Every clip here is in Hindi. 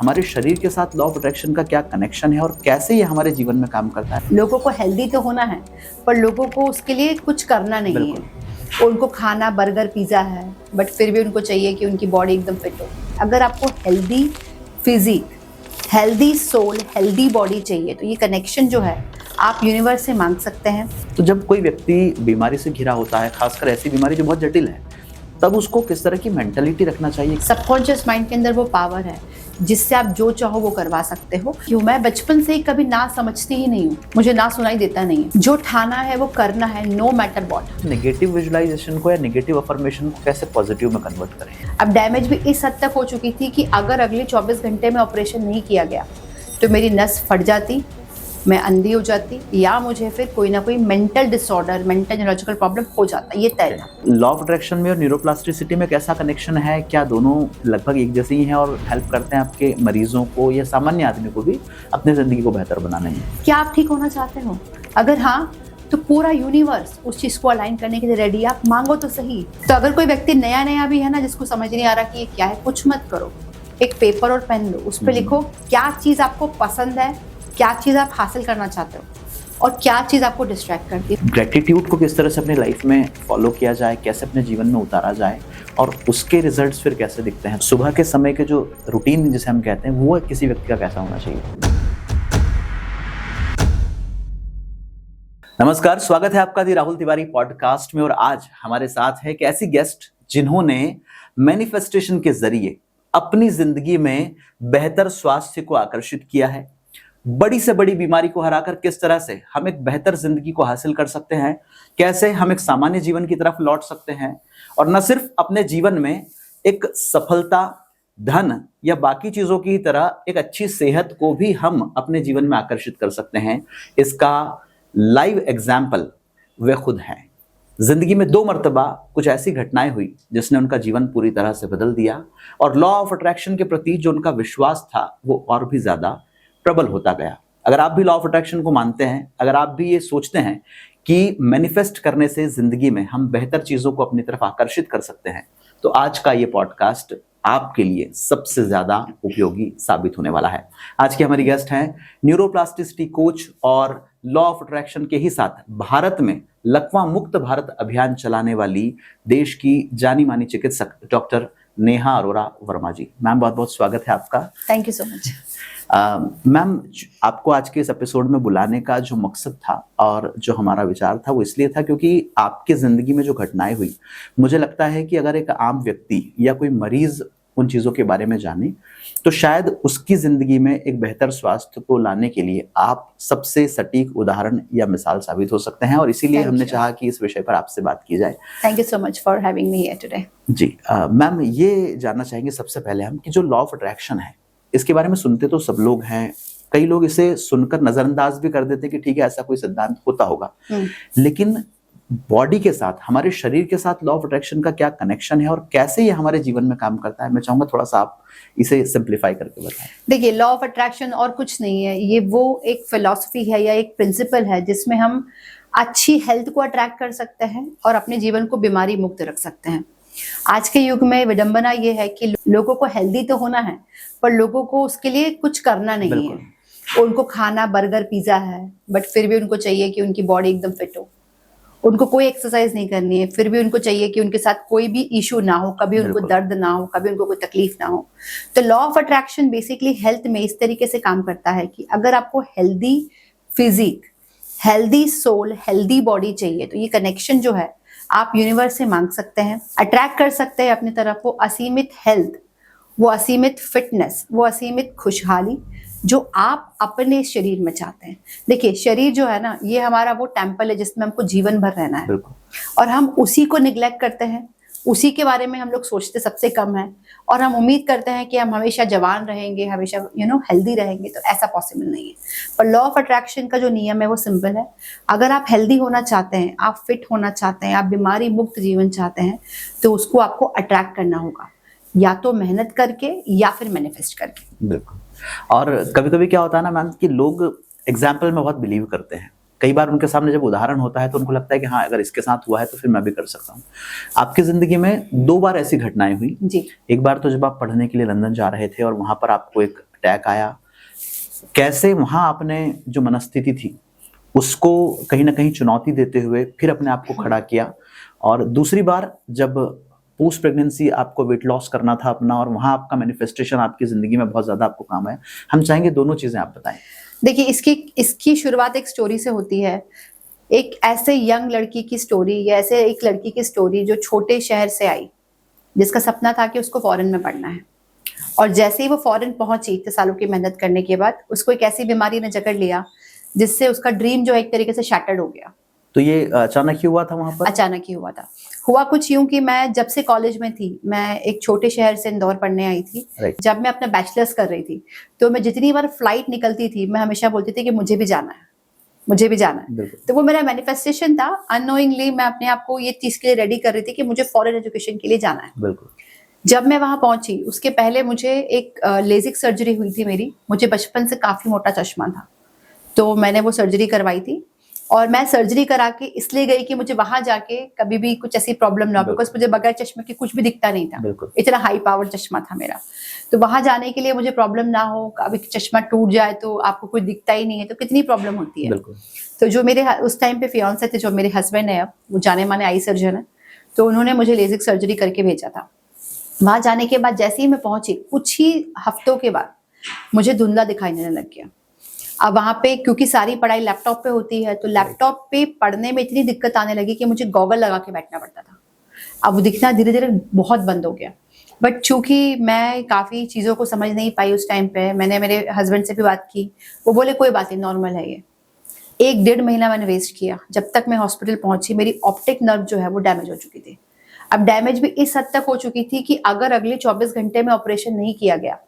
हमारे शरीर के साथ लॉ ऑफ अट्रैक्शन का क्या कनेक्शन है और कैसे ये हमारे जीवन में काम करता है? लोगों को हेल्दी तो होना है, पर लोगों को उसके लिए कुछ करना नहीं है। उनको खाना बर्गर पिज़्ज़ा है, बट फिर भी उनको चाहिए कि उनकी बॉडी एकदम फिट हो। अगर आपको healthy physique, healthy soul, healthy body चाहिए तो ये कनेक्शन जो है आप यूनिवर्स से मांग सकते हैं। तो जब कोई व्यक्ति बीमारी से घिरा होता है, खासकर ऐसी बीमारी जो बहुत जटिल है, तब उसको किस तरह की मेंटालिटी रखना चाहिए? सबकॉन्शियस माइंड के अंदर वो पावर है जिससे आप जो चाहो वो करवा सकते हो। क्यों? मैं बचपन से ही कभी ना समझती ही नहीं हूँ, मुझे ना सुनाई देता नहीं है। जो ठाना है वो करना है, no matter what. Negative visualisation को या नेगेटिव अफर्मेशन को कैसे पॉजिटिव में कन्वर्ट करें? अब डैमेज भी इस हद तक हो चुकी थी कि अगर अगले 24 घंटे में ऑपरेशन नहीं किया गया तो मेरी नस फट जाती, मैं अंधी हो जाती, या मुझे फिर कोई ना कोई mental disorder, mental neurological problem हो जाता। ये तय था। लॉ ऑफ अट्रैक्शन में और न्यूरोप्लास्टिसिटी में कैसा कनेक्शन है? क्या दोनों लगभग एक जैसे ही हैं और हेल्प करते हैं आपके मरीजों को या सामान्य आदमी को भी अपनी जिंदगी को बेहतर बनाने में? क्या आप ठीक होना चाहते हो? अगर हाँ, तो पूरा यूनिवर्स उस चीज को अलाइन करने के लिए रेडी है। आप मांगो तो सही। तो अगर कोई व्यक्ति नया भी है ना, जिसको समझ नहीं आ रहा कि ये क्या है, कुछ मत करो, एक पेपर और पेन लो, उस पर लिखो क्या चीज आपको पसंद है, क्या चीज आप हासिल करना चाहते हो और क्या चीज आपको डिस्ट्रैक्ट करती है। ग्रेटिट्यूड को किस तरह से अपनी लाइफ में फॉलो किया जाए, कैसे अपने जीवन में उतारा जाए और उसके रिजल्ट्स फिर कैसे दिखते हैं? सुबह के समय के जो रूटीन जिसे हम कहते हैं वो किसी व्यक्ति का कैसा होना चाहिए? नमस्कार, स्वागत है आपका दी राहुल तिवारी पॉडकास्ट में। और आज हमारे साथ है एक ऐसी गेस्ट जिन्होंने मैनिफेस्टेशन के जरिए अपनी जिंदगी में बेहतर स्वास्थ्य को आकर्षित किया है। बड़ी से बड़ी बीमारी को हराकर किस तरह से हम एक बेहतर जिंदगी को हासिल कर सकते हैं, कैसे हम एक सामान्य जीवन की तरफ लौट सकते हैं और न सिर्फ अपने जीवन में एक सफलता, धन या बाकी चीजों की तरह एक अच्छी सेहत को भी हम अपने जीवन में आकर्षित कर सकते हैं, इसका लाइव एग्जाम्पल वे खुद हैं। जिंदगी में 2 मर्तबा कुछ ऐसी घटनाएं हुई जिसने उनका जीवन पूरी तरह से बदल दिया और लॉ ऑफ अट्रैक्शन के प्रति जो उनका विश्वास था वो और भी ज्यादा प्रबल होता गया। अगर आप भी लॉ ऑफ अट्रैक्शन को मानते हैं, अगर आप भी ये सोचते हैं कि मैनिफेस्ट करने से जिंदगी में हम बेहतर चीजों को अपनी तरफ आकर्षित कर सकते हैं, तो आज का ये पॉडकास्ट आपके लिए सबसे ज्यादा उपयोगी साबित होने वाला है। आज की हमारी गेस्ट हैं न्यूरोप्लास्टिसिटी कोच और लॉ ऑफ अट्रैक्शन के ही साथ भारत में लकवा मुक्त भारत अभियान चलाने वाली देश की जानी मानी चिकित्सक डॉक्टर नेहा अरोरा वर्मा जी। मैम, बहुत बहुत स्वागत है आपका। Thank you so much. Ma'am, आपको आज के इस एपिसोड में बुलाने का जो मकसद था और जो हमारा विचार था वो इसलिए था क्योंकि आपकी जिंदगी में जो घटनाएं हुई, मुझे लगता है कि अगर एक आम व्यक्ति या कोई मरीज उन चीजों के बारे में जाने तो शायद उसकी जिंदगी में एक बेहतर स्वास्थ्य को लाने के लिए आप सबसे सटीक उदाहरण या मिसाल साबित हो सकते हैं और इसीलिए हमने चाहा कि इस विषय पर आपसे बात की जाए। Thank you so much for having me here today. जी मैम, ये जानना चाहेंगे सबसे पहले हम कि जो लॉ ऑफ अट्रैक्शन है, इसके बारे में सुनते तो सब लोग हैं, कई लोग इसे सुनकर नजरअंदाज भी कर देते हैं कि ठीक है, ऐसा कोई सिद्धांत होता होगा, लेकिन बॉडी के साथ, हमारे शरीर के साथ लॉ ऑफ अट्रैक्शन का क्या कनेक्शन है और कैसे ये हमारे जीवन में काम करता है, मैं चाहूंगा थोड़ा सा आप इसे सिंप्लीफाई करके बताएं। देखिए, लॉ ऑफ अट्रैक्शन और कुछ नहीं है, ये वो एक फिलॉसफी है या एक प्रिंसिपल है जिसमें हम अच्छी हेल्थ को अट्रैक्ट कर सकते हैं और अपने जीवन को बीमारी मुक्त रख सकते हैं। आज के युग में विडंबना ये है कि लोगों को हेल्दी तो होना है, पर लोगों को उसके लिए कुछ करना नहीं है। उनको खाना बर्गर पिज्जा है, बट फिर भी उनको चाहिए कि उनकी बॉडी एकदम फिट हो। उनको कोई एक्सरसाइज नहीं करनी है, फिर भी उनको चाहिए कि उनके साथ कोई भी इशू ना हो, कभी उनको दर्द ना हो, कभी उनको कोई तकलीफ ना हो। तो law of attraction basically health में इस तरीके से काम करता है कि अगर आपको healthy physique, healthy soul, healthy body चाहिए तो ये कनेक्शन जो है आप यूनिवर्स से मांग सकते हैं, अट्रैक्ट कर सकते हैं अपनी तरफ वो असीमित हेल्थ, वो असीमित फिटनेस, वो असीमित खुशहाली जो आप अपने शरीर में चाहते हैं। देखिए, शरीर जो है ना, ये हमारा वो टेम्पल है जिसमें हमको जीवन भर रहना है और हम उसी को निग्लेक्ट करते हैं, उसी के बारे में हम लोग सोचते सबसे कम है और हम उम्मीद करते हैं कि हम हमेशा जवान रहेंगे, हमेशा हेल्दी रहेंगे, तो ऐसा पॉसिबल नहीं है। पर लॉ ऑफ अट्रैक्शन का जो नियम है वो सिंपल है। अगर आप हेल्दी होना चाहते हैं, आप फिट होना चाहते हैं, आप बीमारी मुक्त जीवन चाहते हैं, तो उसको आपको अट्रैक्ट करना होगा, या तो मेहनत करके या फिर मैनिफेस्ट करके। बिल्कुल। और कभी कभी क्या होता है ना मैम कि लोग एग्जाम्पल में बहुत बिलीव करते हैं। कई बार उनके सामने जब उदाहरण होता है तो उनको लगता है कि हाँ, अगर इसके साथ हुआ है तो फिर मैं भी कर सकता हूँ। आपकी जिंदगी में 2 बार ऐसी घटनाएं हुई जी। एक बार तो जब आप पढ़ने के लिए लंदन जा रहे थे और वहां पर आपको एक अटैक आया, कैसे वहां आपने जो मनस्थिति थी उसको कहीं ना कहीं चुनौती देते हुए फिर अपने आप को खड़ा किया, और दूसरी बार जब पोस्ट प्रेगनेंसी आपको वेट लॉस करना था अपना, और वहां आपका मैनिफेस्टेशन आपकी जिंदगी में बहुत ज्यादा आपको काम आया, हम चाहेंगे दोनों चीजें आप बताएं। देखिए, इसकी शुरुआत एक स्टोरी से होती है, एक ऐसे यंग लड़की की स्टोरी, या ऐसे एक लड़की की स्टोरी जो छोटे शहर से आई, जिसका सपना था कि उसको फॉरेन में पढ़ना है, और जैसे ही वो फॉरेन पहुंची 3 सालों की मेहनत करने के बाद, उसको एक ऐसी बीमारी ने जकड़ लिया जिससे उसका ड्रीम जो है एक तरीके से शैटर्ड हो गया। तो ये अचानक ही हुआ था वहां पर? अचानक ही हुआ था। हुआ कुछ यूं कि मैं जब से कॉलेज में थी, मैं एक छोटे शहर से इंदौर पढ़ने आई थी। जब मैं अपना बैचलर्स कर रही थी, तो मैं जितनी बार फ्लाइट निकलती थी, मैं हमेशा बोलती थी कि मुझे भी जाना है, मुझे भी जाना है। तो वो मेरा मैनिफेस्टेशन था। अननोइंगली मैं अपने आप को ये चीज के लिए रेडी कर रही थी कि मुझे फॉरेन एजुकेशन के लिए जाना है। बिल्कुल। जब मैं वहां पहुंची, उसके पहले मुझे एक लेजिक सर्जरी हुई थी मेरी। मुझे बचपन से काफी मोटा चश्मा था, तो मैंने वो सर्जरी करवाई थी। और मैं सर्जरी करा के इसलिए गई कि मुझे वहां जाके कभी भी कुछ ऐसी प्रॉब्लम ना हो, बिकॉज मुझे बगैर चश्मे के कुछ भी दिखता नहीं था, इतना हाई पावर चश्मा था मेरा। तो वहां जाने के लिए मुझे प्रॉब्लम ना हो, कभी चश्मा टूट जाए तो आपको कुछ दिखता ही नहीं है, तो कितनी प्रॉब्लम होती है। तो जो मेरे उस टाइम पे फियांसे थे, जो मेरे हस्बैंड है, अब वो जाने माने आई सर्जन है, तो उन्होंने मुझे लेजिक सर्जरी करके भेजा था। वहां जाने के बाद जैसे ही मैं पहुंची, कुछ ही हफ्तों के बाद मुझे धुंधला दिखाई देने लग गया। अब वहां पे क्योंकि सारी पढ़ाई लैपटॉप पे होती है, तो लैपटॉप पे पढ़ने में इतनी दिक्कत आने लगी कि मुझे गॉगल लगा के बैठना पड़ता था। अब वो दिखना धीरे धीरे बहुत बंद हो गया। बट चूंकि मैं काफी चीजों को समझ नहीं पाई उस टाइम पे, मैंने मेरे हस्बैंड से भी बात की, वो बोले कोई बात नहीं, नॉर्मल है ये। 1-1.5 महीना मैंने वेस्ट किया। जब तक मैं हॉस्पिटल पहुंची, मेरी ऑप्टिक नर्व जो है वो डैमेज हो चुकी थी। अब डैमेज भी इस हद तक हो चुकी थी कि अगर अगले 24 घंटे में ऑपरेशन नहीं किया गया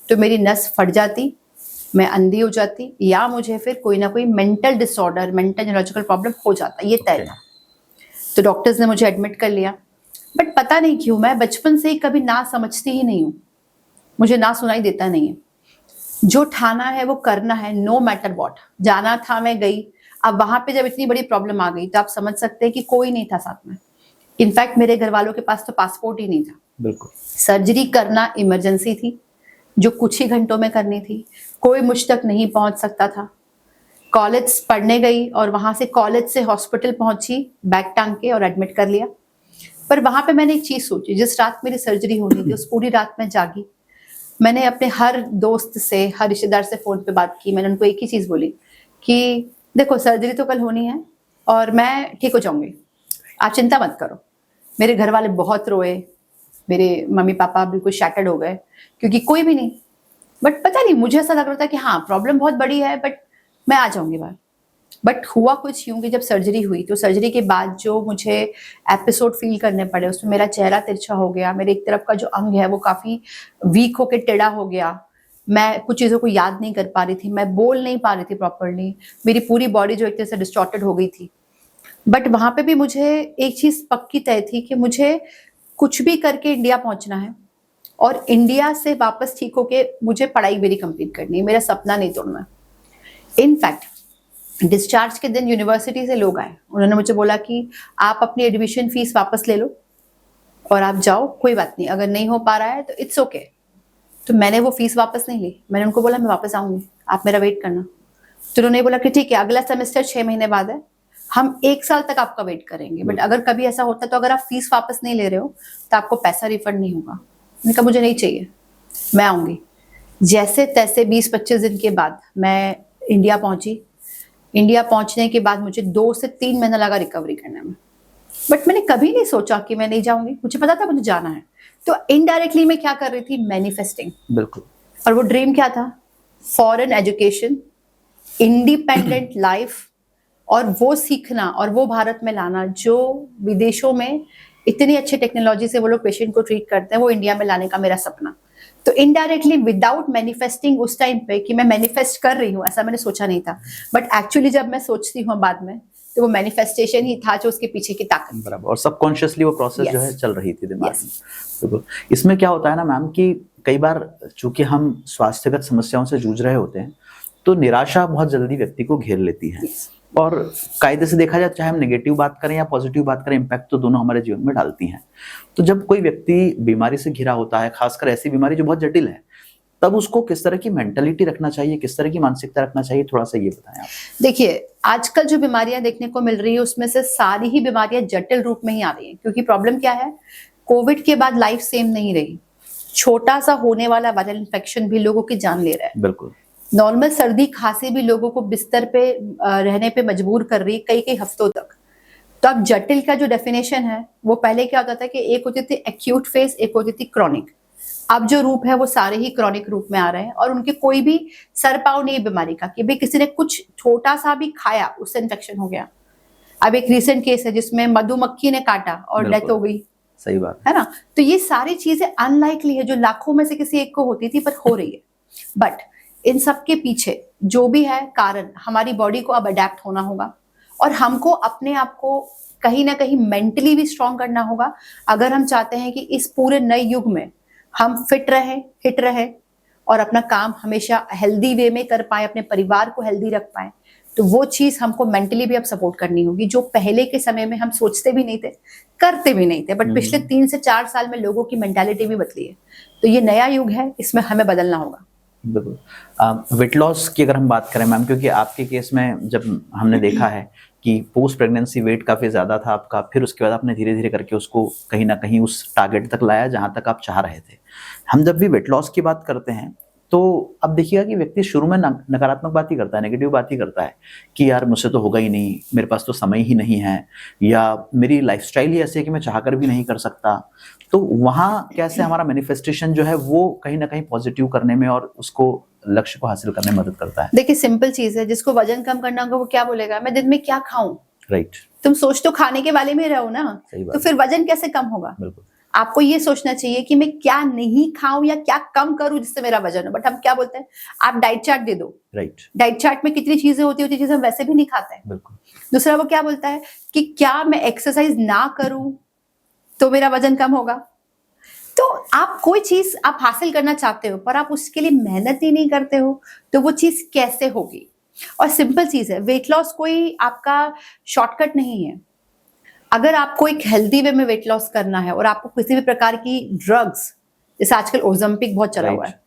तो मेरी नस फट जाती, मैं अंधी हो जाती, या मुझे फिर कोई ना कोई mental disorder, mental neurological problem हो जाता, ये तय था। तो डॉक्टर्स ने मुझे एडमिट कर लिया। बट पता नहीं क्यों मैं बचपन से ही कभी ना समझती ही नहीं हूँ, मुझे ना सुनाई देता नहीं है। जो ठाना है वो करना है, नो मैटर व्हाट। जाना था, मैं गई। अब वहां पे जब इतनी बड़ी प्रॉब्लम आ गई, तो आप समझ सकते हैं कि कोई नहीं था साथ में। इनफैक्ट मेरे घर वालों के पास तो पासपोर्ट ही नहीं था। बिल्कुल। सर्जरी करना इमरजेंसी थी, जो कुछ ही घंटों में करनी थी। कोई मुझ तक नहीं पहुंच सकता था। कॉलेज पढ़ने गई और वहां से कॉलेज से हॉस्पिटल पहुंची बैग टांग के, और एडमिट कर लिया। पर वहां पे मैंने एक चीज सोची, जिस रात मेरी सर्जरी होनी थी, उस पूरी रात मैं जागी। मैंने अपने हर दोस्त से, हर रिश्तेदार से फोन पे बात की। मैंने उनको एक ही चीज बोली कि देखो, सर्जरी तो कल होनी है और मैं ठीक हो जाऊंगी, आप चिंता मत करो। मेरे घर वाले बहुत रोए, मेरे मम्मी पापा बिल्कुल शैटर्ड हो गए, क्योंकि कोई भी नहीं। बट पता नहीं, मुझे ऐसा लग रहा था कि हाँ प्रॉब्लम बहुत बड़ी है, बट मैं आ जाऊंगी बाहर। बट हुआ कुछ यूं कि जब सर्जरी हुई, तो सर्जरी के बाद जो मुझे एपिसोड फील करने पड़े, उसमें मेरा चेहरा तिरछा हो गया, मेरे एक तरफ का जो अंग है वो काफी वीक होकर टेढ़ा हो गया। मैं कुछ चीजों को याद नहीं कर पा रही थी, मैं बोल नहीं पा रही थी प्रॉपरली, मेरी पूरी बॉडी जो एक तरह से डिस्टॉर्टेड हो गई थी। बट वहां पे भी मुझे एक चीज पक्की तय थी कि मुझे कुछ भी करके इंडिया पहुंचना है, और इंडिया से वापस ठीक होके मुझे पढ़ाई मेरी कंप्लीट करनी है, मेरा सपना नहीं तोड़ना। इनफैक्ट डिस्चार्ज के दिन यूनिवर्सिटी से लोग आए, उन्होंने मुझे बोला कि आप अपनी एडमिशन फीस वापस ले लो और आप जाओ, कोई बात नहीं, अगर नहीं हो पा रहा है तो इट्स ओके। तो मैंने वो फीस वापस नहीं ली। मैंने उनको बोला मैं वापस आऊंगी, आप मेरा वेट करना। तो उन्होंने बोला कि ठीक है, अगला सेमेस्टर 6 महीने बाद है, हम 1 साल तक आपका वेट करेंगे, बट अगर कभी ऐसा होता तो अगर आप फीस वापस नहीं ले रहे हो तो आपको पैसा रिफंड नहीं होगा। मैंने कहा मुझे नहीं चाहिए, मैं आऊंगी। जैसे तैसे 20-25 दिन के बाद मैं इंडिया पहुंची। इंडिया पहुंचने के बाद मुझे 2 से 3 महीना लगा रिकवरी करने में। बट मैंने कभी नहीं सोचा कि मैं नहीं जाऊंगी, मुझे पता था मुझे जाना है। तो इनडायरेक्टली मैं क्या कर रही थी, मैनिफेस्टिंग। बिल्कुल। और वो ड्रीम क्या था, फॉरेन एजुकेशन, इंडिपेंडेंट लाइफ, और वो सीखना और वो भारत में लाना जो विदेशों में इतनी अच्छी टेक्नोलॉजी से वो लोग पेशेंट को ट्रीट करते हैं, वो इंडिया में लाने का मेरा सपना। तो इनडायरेक्टली विदाउट मैनिफेस्टिंग उस टाइम पे कि मैं मैनिफेस्ट कर रही हूँ, ऐसा मैंने सोचा नहीं था। बट एक्चुअली जब मैं सोचती हूँ बाद में, तो वो मैनिफेस्टेशन ही था जो उसके पीछे की ताकत। बराबर। और सबकॉन्शियसली वो प्रोसेस जो है चल रही थी दिमाग में। बिल्कुल। इसमें क्या होता है ना मैम कि कई बार चूंकि हम स्वास्थ्यगत समस्याओं से जूझ रहे होते हैं, तो निराशा बहुत जल्दी व्यक्ति को घेर लेती है। और कायदे से देखा जाए, चाहे हम नेगेटिव बात करें या पॉजिटिव बात करें, इम्पैक्ट तो दोनों हमारे जीवन में डालती हैं। तो जब कोई व्यक्ति बीमारी से घिरा होता है, खासकर ऐसी बीमारी जो बहुत जटिल है, तब उसको किस तरह की मेंटलिटी रखना चाहिए, किस तरह की मानसिकता रखना चाहिए, थोड़ा सा ये बताएं आप। देखिए, आजकल जो बीमारियां देखने को मिल रही है उसमें से सारी ही बीमारियां जटिल रूप में ही आ रही हैं, क्योंकि प्रॉब्लम क्या है, कोविड के बाद लाइफ सेम नहीं रही। छोटा सा होने वाला वायरल इन्फेक्शन भी लोगों की जान ले रहा है। बिल्कुल। नॉर्मल सर्दी खांसी भी लोगों को बिस्तर पे रहने पे मजबूर कर रही है कई कई हफ्तों तक। तो अब जटिल का जो डेफिनेशन है, वो पहले क्या होता था कि एक होती थी एक्यूट फेज, एक होती थी क्रॉनिक। अब जो रूप है वो सारे ही क्रॉनिक रूप में आ रहे हैं, और उनके कोई भी सर पाव नहीं है बीमारी का कि भाई किसी ने कुछ छोटा सा भी खाया उससे इन्फेक्शन हो गया। अब एक रीसेंट केस है जिसमें मधुमक्खी ने काटा और डेथ हो गई, सही बात है ना। तो ये सारी चीजें अनलाइकली है, जो लाखों में से किसी एक को होती थी पर हो रही है। बट इन सब के पीछे जो भी है कारण, हमारी बॉडी को अब अडेप्ट होना होगा, और हमको अपने आप को कहीं ना कहीं मेंटली भी स्ट्रांग करना होगा, अगर हम चाहते हैं कि इस पूरे नए युग में हम फिट रहे, हिट रहे, और अपना काम हमेशा हेल्दी वे में कर पाए, अपने परिवार को हेल्दी रख पाए। तो वो चीज हमको मेंटली भी अब सपोर्ट करनी होगी, जो पहले के समय में हम सोचते भी नहीं थे, करते भी नहीं थे, बट पिछले 3 से 4 साल में लोगों की मेंटालिटी भी बदली है। तो ये नया युग है, इसमें हमें बदलना होगा। बिल्कुल। वेट लॉस की अगर हम बात करें मैम, क्योंकि आपके केस में जब हमने देखा है कि पोस्ट प्रेगनेंसी वेट काफी ज्यादा था आपका, फिर उसके बाद आपने धीरे धीरे करके उसको कहीं ना कहीं उस टारगेट तक लाया जहां तक आप चाह रहे थे। हम जब भी वेट लॉस की बात करते हैं तो अब देखिएगा कि व्यक्ति शुरू में नकारात्मक बात ही करता है, नेगेटिव बात ही करता है कि यार मुझसे तो होगा ही नहीं, मेरे पास तो समय ही नहीं है, या मेरी लाइफस्टाइल ही ऐसी है कि मैं चाहकर भी नहीं कर सकता। तो वहाँ कैसे हमारा मैनिफेस्टेशन जो है वो कहीं ना कहीं पॉजिटिव करने में और उसको लक्ष्य को हासिल करने में मदद करता है। देखिए, सिंपल चीज है, जिसको वजन कम करना होगा वो क्या बोलेगा, मैं दिन में क्या खाऊं। राइट। तुम सोच तो खाने के वाले में रहो ना, तो फिर वजन कैसे कम होगा। बिल्कुल। आपको ये सोचना चाहिए कि मैं क्या नहीं खाऊं या क्या कम करूं जिससे मेरा वजन हो। बट हम क्या बोलते हैं, आप डाइट चार्ट दे दो। राइट। डाइट चार्ट में कितनी चीजें होती है, चीजें हम वैसे भी नहीं खाते हैं। बिल्कुल। दूसरा वो क्या बोलता है कि क्या मैं एक्सरसाइज ना करूं तो मेरा वजन कम होगा। तो आप कोई चीज आप हासिल करना चाहते हो पर आप उसके लिए मेहनत ही नहीं करते हो, तो वो चीज कैसे होगी। और सिंपल चीज है, वेट लॉस कोई आपका शॉर्टकट नहीं है। अगर आपको एक हेल्दी वे में वेट लॉस करना है और आपको किसी भी प्रकार की ड्रग्स, जैसे आजकल ओज़ेम्पिक बहुत चला हुआ है,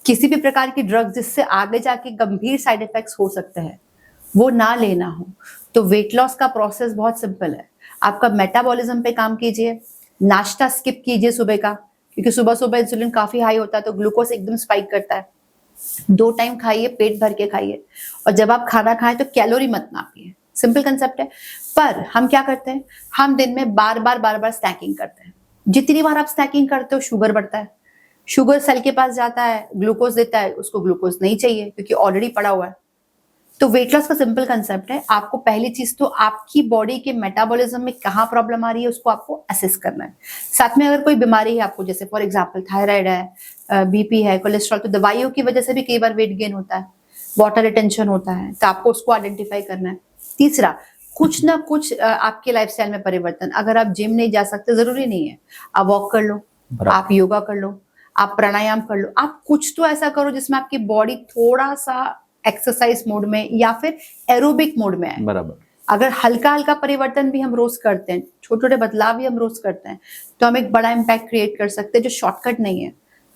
किसी भी प्रकार की ड्रग्स जिससे आगे जाके गंभीर साइड इफेक्ट्स हो सकते हैं, वो ना लेना हो, तो वेट लॉस का प्रोसेस बहुत सिंपल है। आपका मेटाबॉलिज्म पे काम कीजिए, नाश्ता स्किप कीजिए सुबह का, क्योंकि सुबह सुबह इंसुलिन काफी हाई होता है तो ग्लूकोज एकदम स्पाइक करता है। 2 टाइम खाइए, पेट भर के खाइए, और जब आप खाना खाएं तो कैलोरी मत नापिए। सिंपल कंसेप्ट है। पर हम क्या करते हैं, हम दिन में बार बार स्नैकिंग करते हैं। जितनी बार आप स्नैकिंग करते हो शुगर बढ़ता है, शुगर सेल के पास जाता है, ग्लूकोज देता है, उसको ग्लूकोज नहीं चाहिए क्योंकि ऑलरेडी पड़ा हुआ है। तो वेट लॉस का सिंपल कंसेप्ट है, आपको पहली चीज तो आपकी बॉडी के मेटाबॉलिज्म में कहाँ प्रॉब्लम आ रही है उसको आपको असेस करना है। साथ में अगर कोई बीमारी है आपको, जैसे फॉर एग्जांपल थायराइड है, बीपी है, कोलेस्ट्रॉल, तो दवाइयों की वजह से भी कई बार वेट गेन होता है, वाटर रिटेंशन होता है, तो आपको उसको आइडेंटिफाई करना है। तीसरा, कुछ ना कुछ आपके लाइफस्टाइल में परिवर्तन। अगर आप जिम नहीं जा सकते, जरूरी नहीं है, आप वॉक कर लो, आप योगा कर लो, आप प्राणायाम कर लो, आप कुछ तो ऐसा करो जिसमें आपकी बॉडी थोड़ा सा एक्सरसाइज मोड में या फिर एरोबिक मोड में है। बराबर। अगर हल्का हल्का परिवर्तन भी हम रोज करते हैं, छोटे छोटे बदलाव भी हम रोज करते हैं, तो हम एक बड़ा इम्पैक्ट क्रिएट कर सकते हैं, जो शॉर्टकट नहीं है,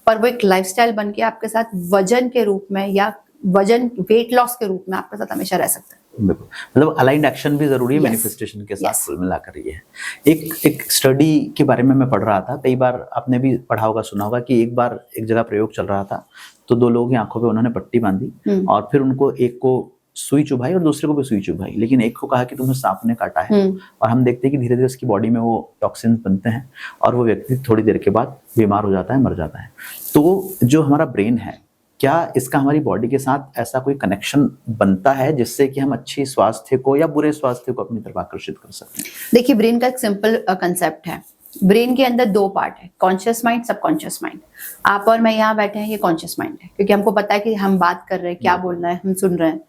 पर वो एक लाइफस्टाइल बन के आपके साथ वजन के रूप में या वजन वेट लॉस के रूप में आपके साथ हमेशा रह सकता है। बिल्कुल, मतलब अलाइंड एक्शन भी जरूरी है मैनिफेस्टेशन के साथ कुल मिलाकर ये है। एक स्टडी के बारे में मैं पढ़ रहा था, कई बार आपने भी पढ़ा होगा, सुना होगा कि एक बार एक जगह प्रयोग चल रहा था, तो 2 लोगों की आंखों पे उन्होंने पट्टी बांधी और फिर उनको एक को सुई चुभाई और दूसरे को भी सुई चुभाई, लेकिन एक को कहा कि तुम्हें सांप ने काटा है, और हम देखते हैं कि धीरे धीरे उसकी बॉडी में वो टॉक्सिन बनते हैं और वो व्यक्ति थोड़ी देर के बाद बीमार हो जाता है, मर जाता है। तो जो हमारा ब्रेन है, क्या इसका हमारी बॉडी के साथ ऐसा कोई कनेक्शन बनता है जिससे कि हम अच्छी स्वास्थ्य को या बुरे स्वास्थ्य को अपनी तरफ आकर्षित कर सकते हैं? देखिए, ब्रेन का एक सिंपल कंसेप्ट है। ब्रेन के अंदर 2 पार्ट है, कॉन्शियस माइंड, सबकॉन्शियस माइंड। आप और मैं यहाँ बैठे हैं, ये कॉन्शियस माइंड है, क्योंकि हमको पता है कि हम बात कर रहे हैं, क्या बोलना है, हम सुन रहे हैं।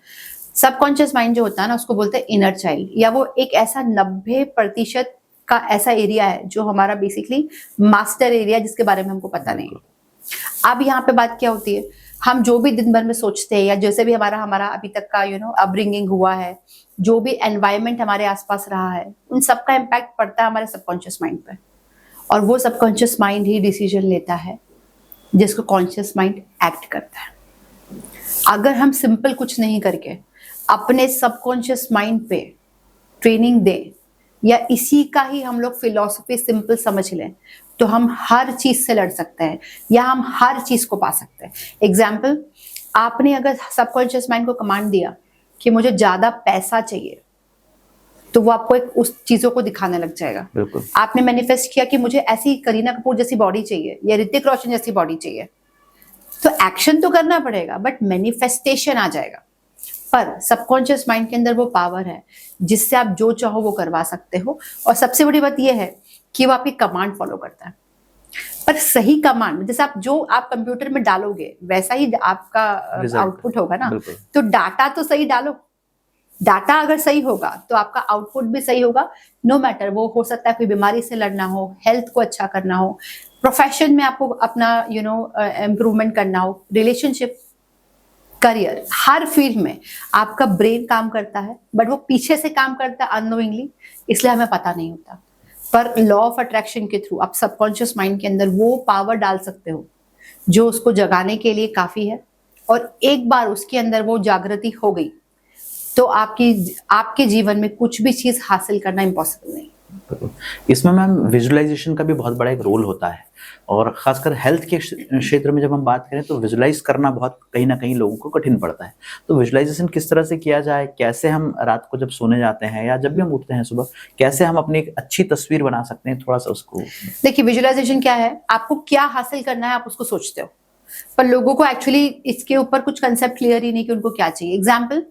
सबकॉन्शियस माइंड जो होता है ना, उसको बोलते हैं इनर चाइल्ड, या वो एक ऐसा 90% का ऐसा एरिया है जो हमारा बेसिकली मास्टर एरिया, जिसके बारे में हमको पता नहीं। अब यहाँ पे बात क्या होती है, हम जो भी दिन भर में सोचते हैं या जैसे भी हमारा अभी तक का अपब्रिंगिंग हुआ है, जो भी एनवायरनमेंट हमारे आसपास रहा है, उन सब का इम्पैक्ट पड़ता है हमारे सबकॉन्शियस माइंड पे, और वो सबकॉन्शियस माइंड ही डिसीजन लेता है जिसको कॉन्शियस माइंड एक्ट करता है। अगर हम सिंपल कुछ नहीं करके अपने सबकॉन्शियस माइंड पे ट्रेनिंग दें या इसी का ही हम लोग फिलॉसफी सिंपल समझ लें तो हम हर चीज से लड़ सकते हैं या हम हर चीज को पा सकते हैं। एग्जाम्पल, आपने अगर सबकॉन्शियस माइंड को कमांड दिया कि मुझे ज्यादा पैसा चाहिए तो वो आपको एक उस चीजों को दिखाने लग जाएगा। बिल्कुल। आपने मैनिफेस्ट किया कि मुझे ऐसी करीना कपूर जैसी बॉडी चाहिए या ऋतिक रोशन जैसी बॉडी चाहिए, तो एक्शन तो करना पड़ेगा बट मैनिफेस्टेशन आ जाएगा। पर सबकॉन्शियस माइंड के अंदर वो पावर है जिससे आप जो चाहो वो करवा सकते हो। और सबसे बड़ी बात यह है कि वो आपकी कमांड फॉलो करता है, पर सही कमांड, जैसे आप जो आप कंप्यूटर में डालोगे वैसा ही आपका आउटपुट होगा ना। तो डाटा तो सही डालो, डाटा अगर सही होगा तो आपका आउटपुट भी सही होगा। नो मैटर, वो हो सकता है कोई बीमारी से लड़ना हो, हेल्थ को अच्छा करना हो, प्रोफेशन में आपको अपना इम्प्रूवमेंट करना हो, रिलेशनशिप, करियर, हर फील्ड में आपका ब्रेन काम करता है बट वो पीछे से काम करता है अननोइंगली, इसलिए हमें पता नहीं होता। पर लॉ ऑफ अट्रैक्शन के थ्रू आप सबकॉन्शियस माइंड के अंदर वो पावर डाल सकते हो जो उसको जगाने के लिए काफी है। और एक बार उसके अंदर वो जागृति हो गई तो आपके जीवन में कुछ भी चीज हासिल करना इम्पॉसिबल नहीं। इसमें मैम विजुअलाइजेशन का भी बहुत बड़ा एक रोल होता है और खासकर हेल्थ के क्षेत्र में जब हम बात करें तो विजुअलाइज करना बहुत कहीं ना कहीं लोगों को कठिन पड़ता है। तो विजुअलाइजेशन किस तरह से किया जाए, कैसे हम रात को जब सोने जाते हैं या जब भी हम उठते हैं सुबह, कैसे हम अपनी एक अच्छी तस्वीर बना सकते हैं, थोड़ा सा उसको देखिए। विजुअलाइजेशन क्या है, आपको क्या हासिल करना है आप उसको सोचते हो, पर लोगों को एक्चुअली इसके ऊपर कुछ कंसेप्ट क्लियर ही नहीं कि उनको क्या चाहिए। एग्जाम्पल,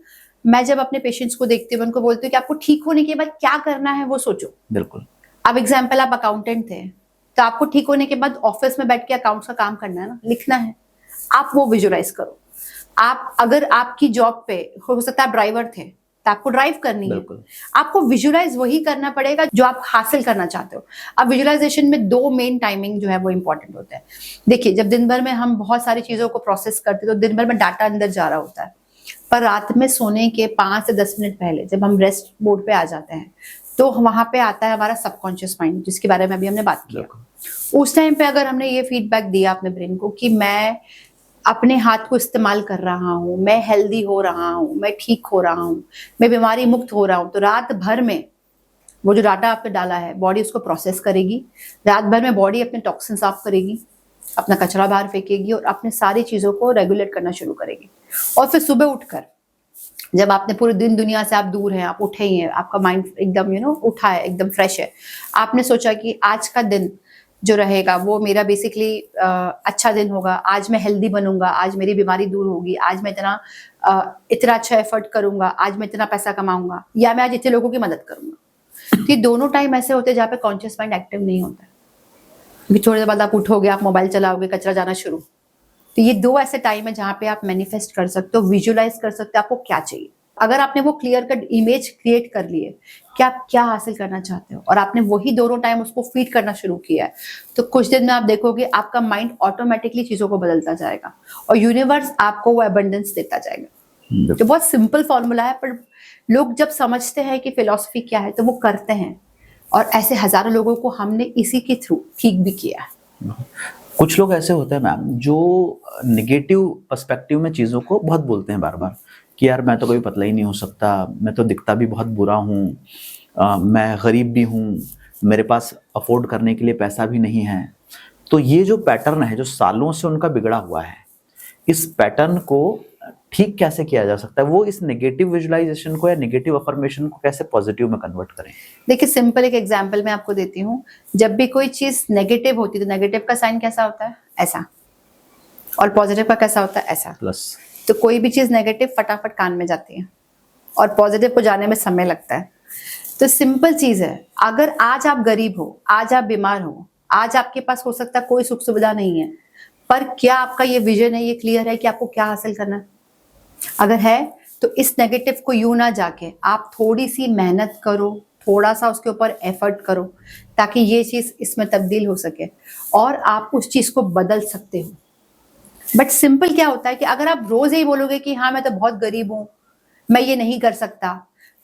मैं जब अपने पेशेंट्स को देखती हूँ उनको बोलती हूँ कि आपको ठीक होने के बाद क्या करना है वो सोचो। बिल्कुल। अब एग्जाम्पल, आप अकाउंटेंट थे तो आपको ठीक होने के बाद ऑफिस में बैठ के अकाउंट्स का काम करना है ना, लिखना है, आप वो विजुअलाइज करो। आप अगर आपकी जॉब पे हो सकता है आप ड्राइवर थे तो आपको ड्राइव करनी है, आपको विजुअलाइज वही करना पड़ेगा जो आप हासिल करना चाहते हो। अब विजुअलाइजेशन में दो मेन टाइमिंग जो है वो इंपॉर्टेंट होता है। देखिए, जब दिन भर में हम बहुत सारी चीजों को प्रोसेस करते हैं तो दिन भर में डाटा अंदर जा रहा होता है, पर रात में सोने के 5 से 10 मिनट पहले जब हम रेस्ट मोड पे आ जाते हैं तो वहां पे आता है हमारा सबकॉन्शियस माइंड, जिसके बारे में अभी हमने बात किया। उस टाइम पे अगर हमने ये फीडबैक दिया अपने ब्रेन को कि मैं अपने हाथ को इस्तेमाल कर रहा हूँ, मैं हेल्दी हो रहा हूँ, मैं ठीक हो रहा हूँ, मैं बीमारी मुक्त हो रहा हूँ, तो रात भर में वो जो डाटा आपने डाला है बॉडी उसको प्रोसेस करेगी। रात भर में बॉडी अपने टॉक्सिन साफ करेगी, अपना कचरा बाहर फेंकेगी और अपने सारी चीजों को रेगुलेट करना शुरू करेगी। और फिर सुबह उठकर जब आपने पूरे दिन दुनिया से आप दूर हैं, आप उठे ही हैं, आपका माइंड एकदम उठा है, एकदम फ्रेश है, आपने सोचा कि आज का दिन जो रहेगा वो मेरा बेसिकली अच्छा दिन होगा, आज मैं हेल्दी बनूंगा, आज मेरी बीमारी दूर होगी, आज मैं इतना अच्छा एफर्ट करूंगा, आज मैं इतना पैसा कमाऊंगा, या मैं आज इतने लोगों की मदद करूंगा। तो ये दोनों टाइम ऐसे होते हैं जहाँ पे कॉन्शियस माइंड एक्टिव नहीं होता है, क्योंकि थोड़ी देर बाद आप उठोगे, आप मोबाइल चलाओगे, कचरा जाना शुरू। तो ये दो ऐसे टाइम है जहाँ पे आप मैनिफेस्ट कर सकते हो, विजुअलाइज कर सकते हो आपको क्या चाहिए। अगर आपने वो क्लियर कट इमेज क्रिएट कर लिए कि आप क्या हासिल करना चाहते हो और आपने वही दोनों टाइम उसको फीड करना शुरू किया है, तो कुछ दिन में आप देखोगे आपका माइंड ऑटोमेटिकली चीजों को बदलता जाएगा और यूनिवर्स आपको वो एबंडेंस देता जाएगा। तो बहुत सिंपल फॉर्मूला है, पर लोग जब समझते हैं कि फिलॉसफी क्या है तो वो करते हैं, और ऐसे हजारों लोगों को हमने इसी के थ्रू ठीक भी किया है। कुछ लोग ऐसे होते हैं मैम जो निगेटिव पर्सपेक्टिव में चीज़ों को बहुत बोलते हैं बार बार कि यार मैं तो कभी पतला ही नहीं हो सकता, मैं तो दिखता भी बहुत बुरा हूँ, मैं गरीब भी हूँ, मेरे पास अफोर्ड करने के लिए पैसा भी नहीं है। तो ये जो पैटर्न है जो सालों से उनका बिगड़ा हुआ है, इस पैटर्न को ठीक कैसे किया जा सकता है? वो इस नेगेटिव विजुअलाइजेशन को या नेगेटिव अफर्मेशन को कैसे पॉजिटिव में कन्वर्ट करें? देखिए, सिंपल एक एग्जांपल मैं आपको देती हूँ। जब भी कोई चीज नेगेटिव होती है तो नेगेटिव का साइन कैसा होता है? ऐसा। और पॉजिटिव का कैसा होता है? ऐसा। प्लस। तो कोई भी चीज नेगेटिव फटाफट कान में जाती है और पॉजिटिव को जाने में समय लगता है। तो सिंपल चीज है, अगर आज आप गरीब हो, आज आप बीमार हो, आज आपके पास हो सकता है कोई सुख सुविधा नहीं है, पर क्या आपका ये विजन है, ये क्लियर है कि आपको क्या हासिल करना है? अगर है तो इस नेगेटिव को यूं ना जाके आप थोड़ी सी मेहनत करो, थोड़ा सा उसके ऊपर एफर्ट करो ताकि ये चीज इसमें तब्दील हो सके और आप उस चीज को बदल सकते हो। बट सिंपल क्या होता है कि अगर आप रोज यही बोलोगे कि हाँ मैं तो बहुत गरीब हूं, मैं ये नहीं कर सकता,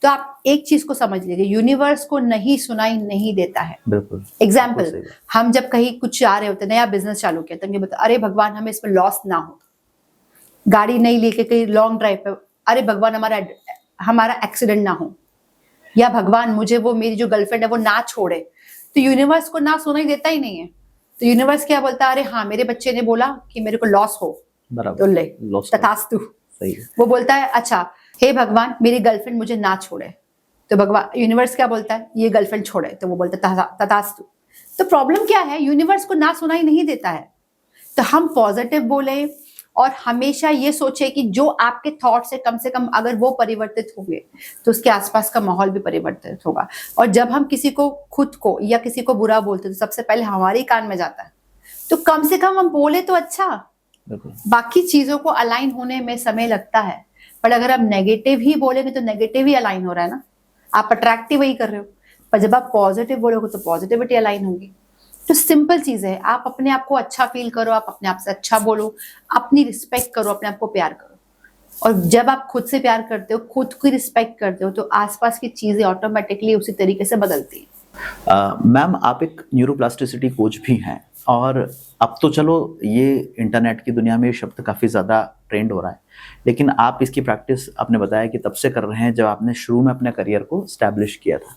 तो आप एक चीज को समझ लीजिए, यूनिवर्स को नहीं सुनाई नहीं देता है। बिल्कुल। एग्जाम्पल, हम जब कहीं कुछ जा रहे होते, नया बिजनेस चालू किया, तो ये बता, अरे भगवान हमें इसमें लॉस ना हो। गाड़ी नहीं लेके कहीं लॉन्ग ड्राइव पे, अरे भगवान हमारा एक्सीडेंट ना हो, या भगवान मुझे वो मेरी जो गर्लफ्रेंड है वो ना छोड़े। तो यूनिवर्स को ना सुनाई देता ही नहीं है। तो यूनिवर्स क्या बोलता है, अरे हाँ मेरे बच्चे ने बोला कि मेरे को लॉस हो, तो ले तथास्तु। सही है। वो बोलता है अच्छा हे भगवान मेरी गर्लफ्रेंड मुझे ना छोड़े, तो भगवान यूनिवर्स क्या बोलता है, ये गर्लफ्रेंड छोड़े, तो वो बोलता है तथास्तु। तो प्रॉब्लम क्या है, यूनिवर्स को ना सुनाई नहीं देता है। तो हम पॉजिटिव बोले और हमेशा ये सोचे कि जो आपके थॉट से कम अगर वो परिवर्तित होंगे तो उसके आसपास का माहौल भी परिवर्तित होगा। और जब हम किसी को, खुद को या किसी को बुरा बोलते हैं तो सबसे पहले हमारे ही कान में जाता है। तो कम से कम हम बोले तो अच्छा, बाकी चीजों को अलाइन होने में समय लगता है। पर अगर आप नेगेटिव ही बोलेंगे तो नेगेटिव ही अलाइन हो रहा है ना, आप अट्रैक्टिव ही कर रहे हो। पर जब आप पॉजिटिव बोलोगे तो पॉजिटिविटी अलाइन होगी। तो सिंपल चीज है, आप अपने आप को अच्छा फील करो, आप अपने आप से अच्छा बोलो, अपनी रिस्पेक्ट करो, अपने आप को प्यार करो। और जब आप खुद से प्यार करते हो, खुद की रिस्पेक्ट करते हो, तो आसपास की चीजें ऑटोमेटिकली उसी तरीके से बदलती हैं। मैम आप एक न्यूरोप्लास्टिसिटी कोच भी हैं, और अब तो चलो ये इंटरनेट की दुनिया में ये शब्द काफ़ी ज़्यादा ट्रेंड हो रहा है, लेकिन आप इसकी प्रैक्टिस आपने बताया कि तब से कर रहे हैं जब आपने शुरू में अपने करियर को स्टैब्लिश किया था।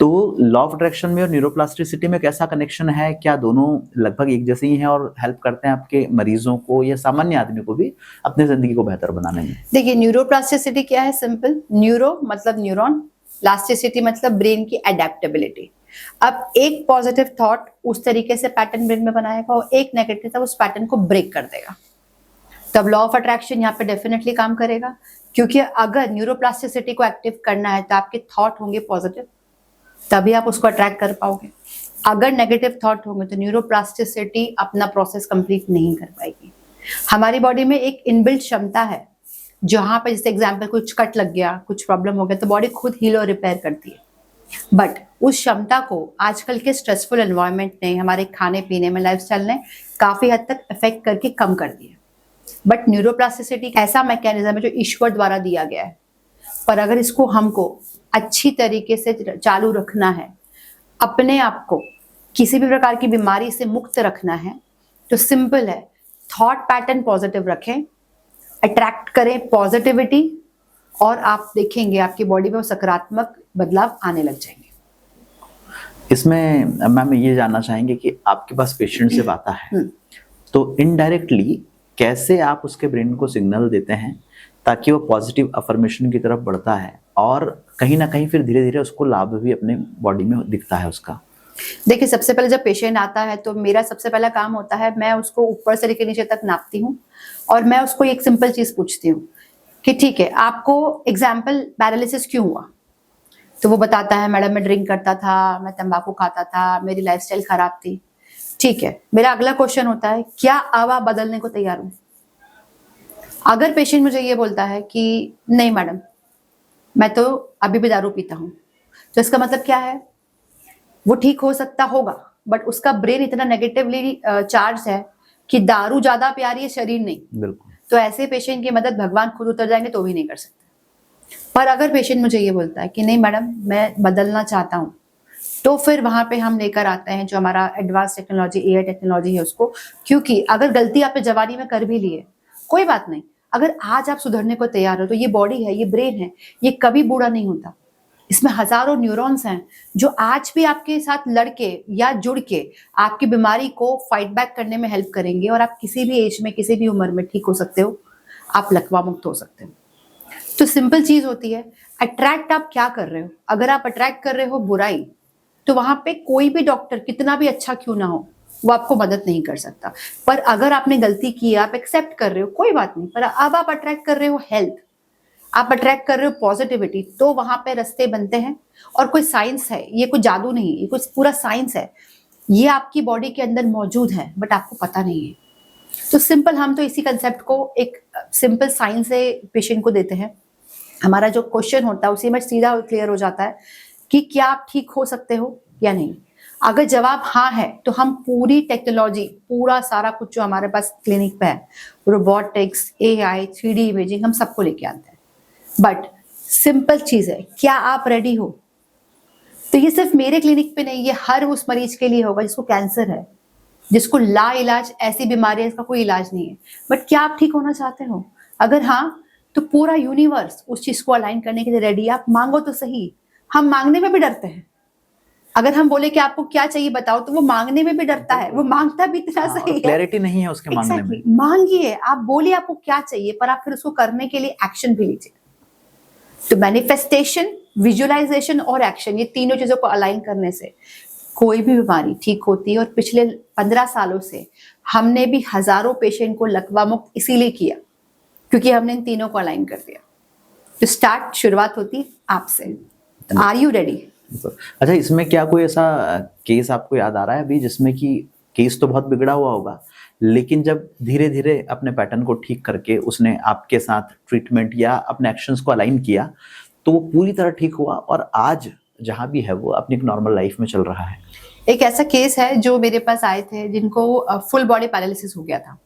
तो लॉ ऑफ अट्रैक्शन में और न्यूरोप्लास्टिसिटी में कैसा कनेक्शन है? क्या दोनों लगभग एक जैसे ही हैं और हेल्प करते हैं आपके मरीजों को या सामान्य आदमी को भी अपनी ज़िंदगी को बेहतर बनाने में? देखिए न्यूरोप्लास्टिसिटी क्या है, सिंपल, न्यूरो मतलब न्यूरॉन, प्लास्टिसिटी मतलब ब्रेन की एडेप्टेबिलिटी। अब एक पॉजिटिव थॉट उस तरीके से पैटर्न ब्रेन में बनाएगा और एक नेगेटिव था उस पैटर्न को ब्रेक कर देगा। तब लॉ ऑफ अट्रैक्शन यहाँ पे डेफिनेटली काम करेगा, क्योंकि अगर न्यूरोप्लास्टिसिटी को एक्टिव करना है तो आपके थॉट होंगे पॉजिटिव, तभी आप उसको अट्रैक्ट कर पाओगे। अगर नेगेटिव थॉट होंगे तो न्यूरोप्लास्टिसिटी अपना प्रोसेस कंप्लीट नहीं कर पाएगी। हमारी बॉडी में एक इनबिल्ट क्षमता है, जहां पे जैसे एग्जाम्पल कुछ कट लग गया, कुछ प्रॉब्लम हो गया, तो बॉडी खुद हील और रिपेयर करती है। बट उस क्षमता को आजकल के स्ट्रेसफुल एनवायरनमेंट ने, हमारे खाने पीने में, लाइफस्टाइल ने काफी हद तक इफेक्ट करके कम कर दिया। बट न्यूरोप्लास्टिसिटी ऐसा मैकेनिज्म है जो ईश्वर द्वारा दिया गया है, पर अगर इसको हमको अच्छी तरीके से चालू रखना है, अपने आप को किसी भी प्रकार की बीमारी से मुक्त रखना है, तो सिंपल है, थॉट पैटर्न पॉजिटिव रखें, अट्रैक्ट करें पॉजिटिविटी, और आप देखेंगे आपकी बॉडी में वो सकारात्मक बदलाव आने लग जाएंगे। इसमें मैम ये जानना चाहेंगे कि आपके पास पेशेंट जब आता है तो इनडायरेक्टली कैसे आप उसके ब्रेन को सिग्नल देते हैं ताकि वो पॉजिटिव अफर्मेशन की तरफ बढ़ता है, और कहीं ना कहीं फिर धीरे धीरे उसको लाभ भी अपने बॉडी में दिखता है उसका? देखिए सबसे पहले जब पेशेंट आता है तो मेरा सबसे पहला काम होता है, मैं उसको ऊपर से लेकर नीचे तक नापती हूँ और मैं उसको एक सिंपल चीज पूछती हूँ कि ठीक है, आपको एग्जाम्पल पैरालिसिस क्यों हुआ? तो वो बताता है मैडम मैं ड्रिंक करता था, मैं तंबाकू खाता था, मेरी लाइफस्टाइल खराब थी। ठीक है, मेरा अगला क्वेश्चन होता है क्या अब आप बदलने को तैयार हो? अगर पेशेंट मुझे ये बोलता है कि नहीं मैडम मैं तो अभी भी दारू पीता हूँ, तो इसका मतलब क्या है, वो ठीक हो सकता होगा बट उसका ब्रेन इतना नेगेटिवली चार्ज है कि दारू ज्यादा प्यारी है, शरीर नहीं। बिल्कुल। तो ऐसे पेशेंट की मदद भगवान खुद उतर जाएंगे तो भी नहीं कर सकते। पर अगर पेशेंट मुझे ये बोलता है कि नहीं मैडम मैं बदलना चाहता हूँ, तो फिर वहां पे हम लेकर आते हैं जो हमारा एडवांस टेक्नोलॉजी, एआई टेक्नोलॉजी है उसको। क्योंकि अगर गलती आपने जवानी में कर भी ली है, कोई बात नहीं, अगर आज आप सुधरने को तैयार हो तो ये बॉडी है, ये ब्रेन है, ये कभी बूढ़ा नहीं होता। इसमें हजारों न्यूरॉन्स हैं जो आज भी आपके साथ लड़के या जुड़ के आपकी बीमारी को फाइट बैक करने में हेल्प करेंगे, और आप किसी भी एज में, किसी भी उम्र में ठीक हो सकते हो, आप लकवा मुक्त हो सकते हो। तो सिंपल चीज होती है, अट्रैक्ट आप क्या कर रहे हो। अगर आप अट्रैक्ट कर रहे हो बुराई, तो वहां पे कोई भी डॉक्टर कितना भी अच्छा क्यों ना हो, वो आपको मदद नहीं कर सकता। पर अगर आपने गलती की, आप एक्सेप्ट कर रहे हो, कोई बात नहीं, पर अब आप अट्रैक्ट कर रहे हो हेल्थ, आप अट्रैक्ट कर रहे हो पॉजिटिविटी, तो वहां पे रास्ते बनते हैं। और कोई साइंस है, ये कोई जादू नहीं, ये कुछ पूरा साइंस है, ये आपकी बॉडी के अंदर मौजूद है बट आपको पता नहीं है। तो सिंपल हम तो इसी कंसेप्ट को एक सिंपल साइंस से पेशेंट को देते हैं। हमारा जो क्वेश्चन होता है उसी में सीधा क्लियर हो जाता है कि क्या आप ठीक हो सकते हो या नहीं। अगर जवाब हाँ है तो हम पूरी टेक्नोलॉजी, पूरा सारा कुछ जो हमारे पास क्लिनिक पे है, रोबोटिक्स, एआई, 3D इमेजिंग, हम सबको लेके आते हैं। बट सिंपल चीज है, क्या आप रेडी हो? तो ये सिर्फ मेरे क्लिनिक पे नहीं, ये हर उस मरीज के लिए होगा जिसको कैंसर है, जिसको ला इलाज ऐसी बीमारी है इसका कोई इलाज नहीं है। बट क्या आप ठीक होना चाहते हो? अगर हाँ, तो पूरा यूनिवर्स उस चीज को अलाइन करने के लिए रेडी है। आप मांगो तो सही। हम मांगने में भी डरते हैं। अगर हम बोले कि आपको क्या चाहिए बताओ, तो वो मांगने में भी डरता है, वो मांगता भी इतना सही है। क्लैरिटी नहीं है उसके मांगने में। मांगिए, आप बोलिए आपको क्या चाहिए, पर आप फिर उसको करने के लिए एक्शन भी लीजिए। तो मैनिफेस्टेशन, विजुअलाइजेशन और एक्शन, ये तीनों चीजों को अलाइन करने से कोई भी बीमारी ठीक होती है। और पिछले 15 सालों से हमने भी हजारों पेशेंट को लकवा मुक्त इसीलिए किया क्योंकि हमने इन तीनों को अलाइन कर दिया। तो शुरुआत होती आपसे। Are you ready? अच्छा, इसमें क्या कोई ऐसा केस आपको याद आ रहा है अभी जिसमें कि केस तो बहुत बिगड़ा हुआ होगा, लेकिन जब धीरे धीरे अपने पैटर्न को ठीक करके उसने आपके साथ ट्रीटमेंट या अपने एक्शंस को अलाइन किया तो वो पूरी तरह ठीक हुआ और आज जहां भी है वो अपनी एक नॉर्मल लाइफ में चल रहा है? एक ऐसा केस है जो मेरे पास आए थे जिनको फुल बॉडी पैरालिसिस हो गया था।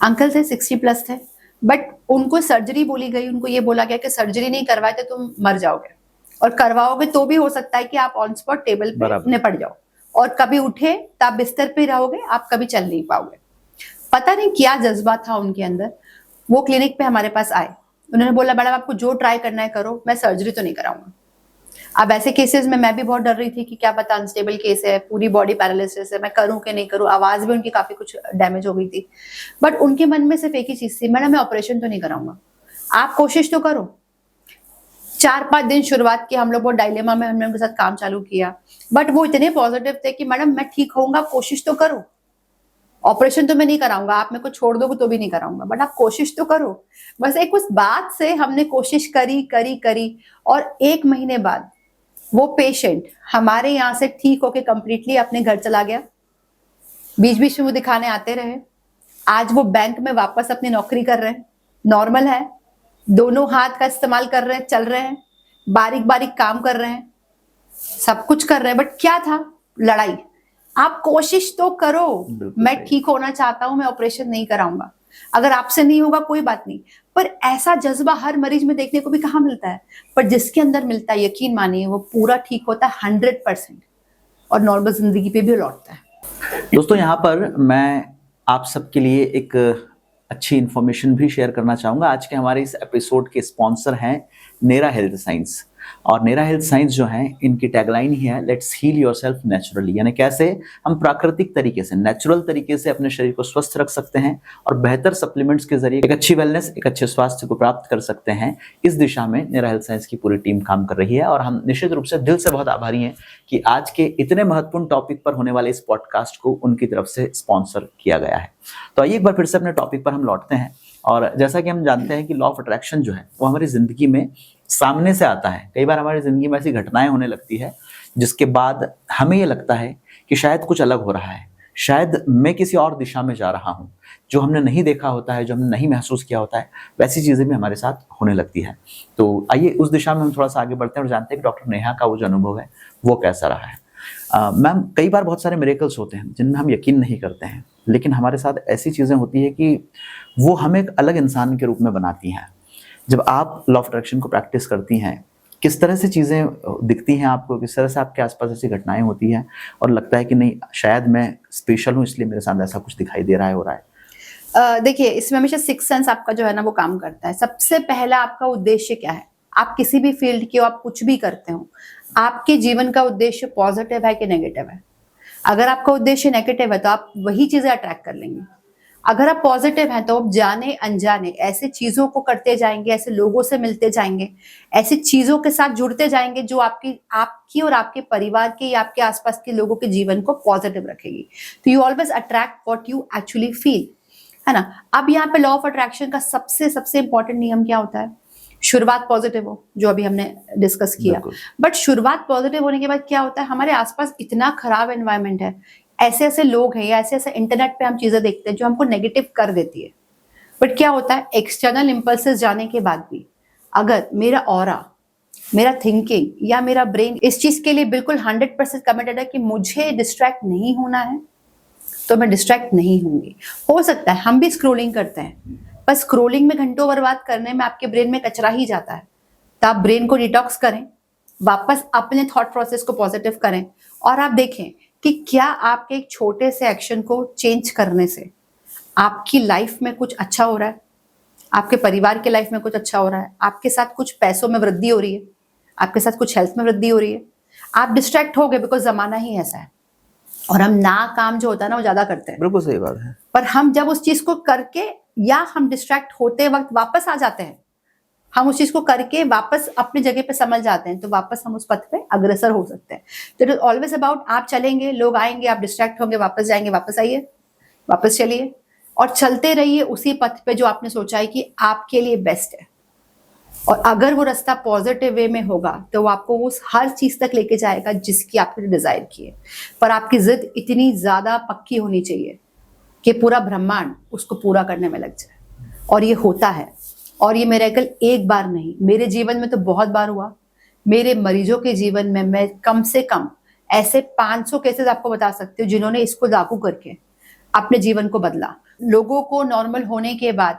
अंकल थे, 60+ थे, बट उनको सर्जरी बोली गई। उनको ये बोला गया कि सर्जरी नहीं करवाए तो तुम मर जाओगे, और करवाओगे तो भी हो सकता है कि आप ऑन स्पॉट टेबल पे निपट जाओ, और कभी उठे तो आप बिस्तर पे रहोगे, आप कभी चल नहीं पाओगे। पता नहीं क्या जज्बा था उनके अंदर। वो क्लिनिक पे हमारे पास आए। उन्होंने बोला मैडम आपको जो ट्राई करना है करो, मैं सर्जरी तो नहीं कराऊंगा। अब ऐसे केसेस में मैं भी बहुत डर रही थी कि क्या पता अनस्टेबल केस है, पूरी बॉडी पैरालिसिस है, मैं करूं कि नहीं करूं। आवाज भी उनकी काफी कुछ डैमेज हो गई थी। बट उनके मन में सिर्फ एक ही चीज थी, मैडम मैं ऑपरेशन तो नहीं कराऊंगा, आप कोशिश तो करो। 4-5 दिन शुरुआत की हम लोग बहुत डायलेमा में हमने उनके साथ काम चालू किया, बट वो इतने पॉजिटिव थे कि मैडम मैं ठीक होऊंगा, कोशिश तो करो। ऑपरेशन तो मैं नहीं कराऊंगा, आप मेरे को छोड़ दोगे तो भी नहीं कराऊंगा, बट आप कोशिश तो करो। बस एक उस बात से हमने कोशिश करी करी करी, और 1 महीने बाद वो पेशेंट हमारे यहाँ से ठीक होके कंप्लीटली अपने घर चला गया। बीच बीच में वो दिखाने आते रहे। आज वो बैंक में वापस अपनी नौकरी कर रहे हैं, नॉर्मल है, दोनों हाथ का इस्तेमाल कर रहे हैं, चल रहे हैं, बारीक बारीक काम कर रहे हैं, सब कुछ कर रहे हैं। बट क्या था? लड़ाई। आप कोशिश तो करो। मैं ठीक होना चाहता हूं, मैं ऑपरेशन नहीं कराऊंगा, अगर आपसे नहीं होगा कोई बात नहीं। पर ऐसा जज्बा हर मरीज में देखने को भी कहाँ मिलता है, पर जिसके अंदर मिलता है, यकीन मानिए वो पूरा ठीक होता है 100%, और नॉर्मल जिंदगी पे भी लौटता है। दोस्तों, यहाँ पर मैं आप सबके लिए एक अच्छी इन्फॉर्मेशन भी शेयर करना चाहूँगा। आज के हमारे इस एपिसोड के स्पॉन्सर हैं नेरा हेल्थ साइंस। और नेरा हेल्थ साइंस जो है, इनकी टैगलाइन ही है लेट्स हील योरसेल्फ नेचुरली, यानी कैसे हम प्राकृतिक तरीके से, नेचुरल तरीके से अपने शरीर को स्वस्थ रख सकते हैं और बेहतर सप्लीमेंट्स के जरिए एक अच्छी वेलनेस, एक अच्छे स्वास्थ्य को प्राप्त कर सकते हैं। इस दिशा में नेरा हेल्थ साइंस की पूरी टीम काम कर रही है और हम निश्चित रूप से दिल से बहुत आभारी हैं कि आज के इतने महत्वपूर्ण टॉपिक पर होने वाले इस पॉडकास्ट को उनकी तरफ से स्पॉन्सर किया गया है। तो आइए एक बार फिर से अपने टॉपिक पर हम लौटते हैं। और जैसा कि हम जानते हैं कि लॉ ऑफ अट्रैक्शन जो है वो हमारी जिंदगी में सामने से आता है। कई बार हमारी जिंदगी में ऐसी घटनाएं होने लगती है जिसके बाद हमें ये लगता है कि शायद कुछ अलग हो रहा है, शायद मैं किसी और दिशा में जा रहा हूँ। जो हमने नहीं देखा होता है, जो हमने नहीं महसूस किया होता है, वैसी चीजें भी हमारे साथ होने लगती है। तो आइए उस दिशा में हम थोड़ा सा आगे बढ़ते हैं और जानते हैं कि डॉक्टर नेहा का वो जो अनुभव है वो कैसा रहा है। मैम, कई बार बहुत सारे मिरेकल्स होते हैं जिनमें हम यकीन नहीं करते हैं, लेकिन हमारे साथ ऐसी चीजें होती है कि वो हमें एक अलग इंसान के रूप में बनाती हैं। जब आप लॉ ऑफ अट्रैक्शन को प्रैक्टिस करती हैं, किस तरह से चीज़ें दिखती हैं आपको, किस तरह से आपके आसपास ऐसी घटनाएं होती हैं और लगता है कि नहीं, शायद मैं स्पेशल हूँ इसलिए मेरे साथ ऐसा कुछ दिखाई दे रहा है, हो रहा है? देखिए, इसमें हमेशा सिक्स सेंस आपका जो है ना वो काम करता है। सबसे पहला आपका उद्देश्य क्या है? आप किसी भी फील्ड की हो, आप कुछ भी करते हो, आपके जीवन का उद्देश्य पॉजिटिव है कि नेगेटिव है? अगर आपका उद्देश्य नेगेटिव है तो आप वही चीजें अट्रैक्ट कर लेंगे। अगर आप पॉजिटिव हैं तो आप जाने अनजाने ऐसे चीजों को करते जाएंगे, ऐसे लोगों से मिलते जाएंगे, ऐसी चीजों के साथ जुड़ते जाएंगे जो आपकी और आपके परिवार के या आपके आसपास के लोगों के जीवन को पॉजिटिव रखेगी। तो you always attract what you actually feel, है ना। अब यहाँ पे लॉ ऑफ अट्रैक्शन का सबसे इंपॉर्टेंट नियम क्या होता है? शुरुआत पॉजिटिव हो, जो अभी हमने डिस्कस किया। बट शुरुआत पॉजिटिव होने के बाद क्या होता है? हमारे आसपास इतना खराब एनवायरनमेंट है, ऐसे ऐसे लोग हैं या ऐसे ऐसे इंटरनेट पे हम चीजें देखते हैं जो हमको नेगेटिव कर देती है। बट क्या होता है? एक्सटर्नल इंपल्सेस जाने के बाद भी अगर मेरा ऑरा, मेरा थिंकिंग या मेरा ब्रेन इस चीज के लिए बिल्कुल 100% कमिटेड है कि मुझे डिस्ट्रैक्ट नहीं होना है, तो मैं डिस्ट्रैक्ट नहीं होंगी। हो सकता है हम भी स्क्रोलिंग करते हैं, पर स्क्रोलिंग में घंटों बर्बाद करने में आपके ब्रेन में कचरा ही जाता है। तो आप ब्रेन को डिटॉक्स करें, वापस अपने थॉट प्रोसेस को पॉजिटिव करें और आप देखें कि क्या आपके एक छोटे से एक्शन को चेंज करने से आपकी लाइफ में कुछ अच्छा हो रहा है, आपके परिवार के लाइफ में कुछ अच्छा हो रहा है, आपके साथ कुछ पैसों में वृद्धि हो रही है, आपके साथ कुछ हेल्थ में वृद्धि हो रही है। आप डिस्ट्रैक्ट हो गए बिकॉज जमाना ही ऐसा है और हम ना काम जो होता है ना वो ज्यादा करते हैं। बिल्कुल सही बात है। पर हम जब उस चीज को करके या हम डिस्ट्रैक्ट होते वक्त वापस आ जाते हैं, हम उस चीज को करके वापस अपनी जगह पे समझ जाते हैं, तो वापस हम उस पथ पे अग्रसर हो सकते हैं। तो इट इज ऑलवेज अबाउट, आप चलेंगे, लोग आएंगे, आप डिस्ट्रैक्ट होंगे, वापस जाएंगे, वापस आइए, वापस चलिए और चलते रहिए उसी पथ पे जो आपने सोचा है कि आपके लिए बेस्ट है। और अगर वो रास्ता पॉजिटिव वे में होगा तो वो आपको उस हर चीज तक लेके जाएगा जिसकी आपने डिजायर की है। पर आपकी जिद इतनी ज्यादा पक्की होनी चाहिए कि पूरा ब्रह्मांड उसको पूरा करने में लग जाए। और ये होता है, और ये मिरेकल एक बार नहीं, मेरे जीवन में तो बहुत बार हुआ। मेरे मरीजों के जीवन में मैं कम से कम ऐसे 500 केसेस आपको बता सकती हूँ जिन्होंने इसको लागू करके अपने जीवन को बदला। लोगों को नॉर्मल होने के बाद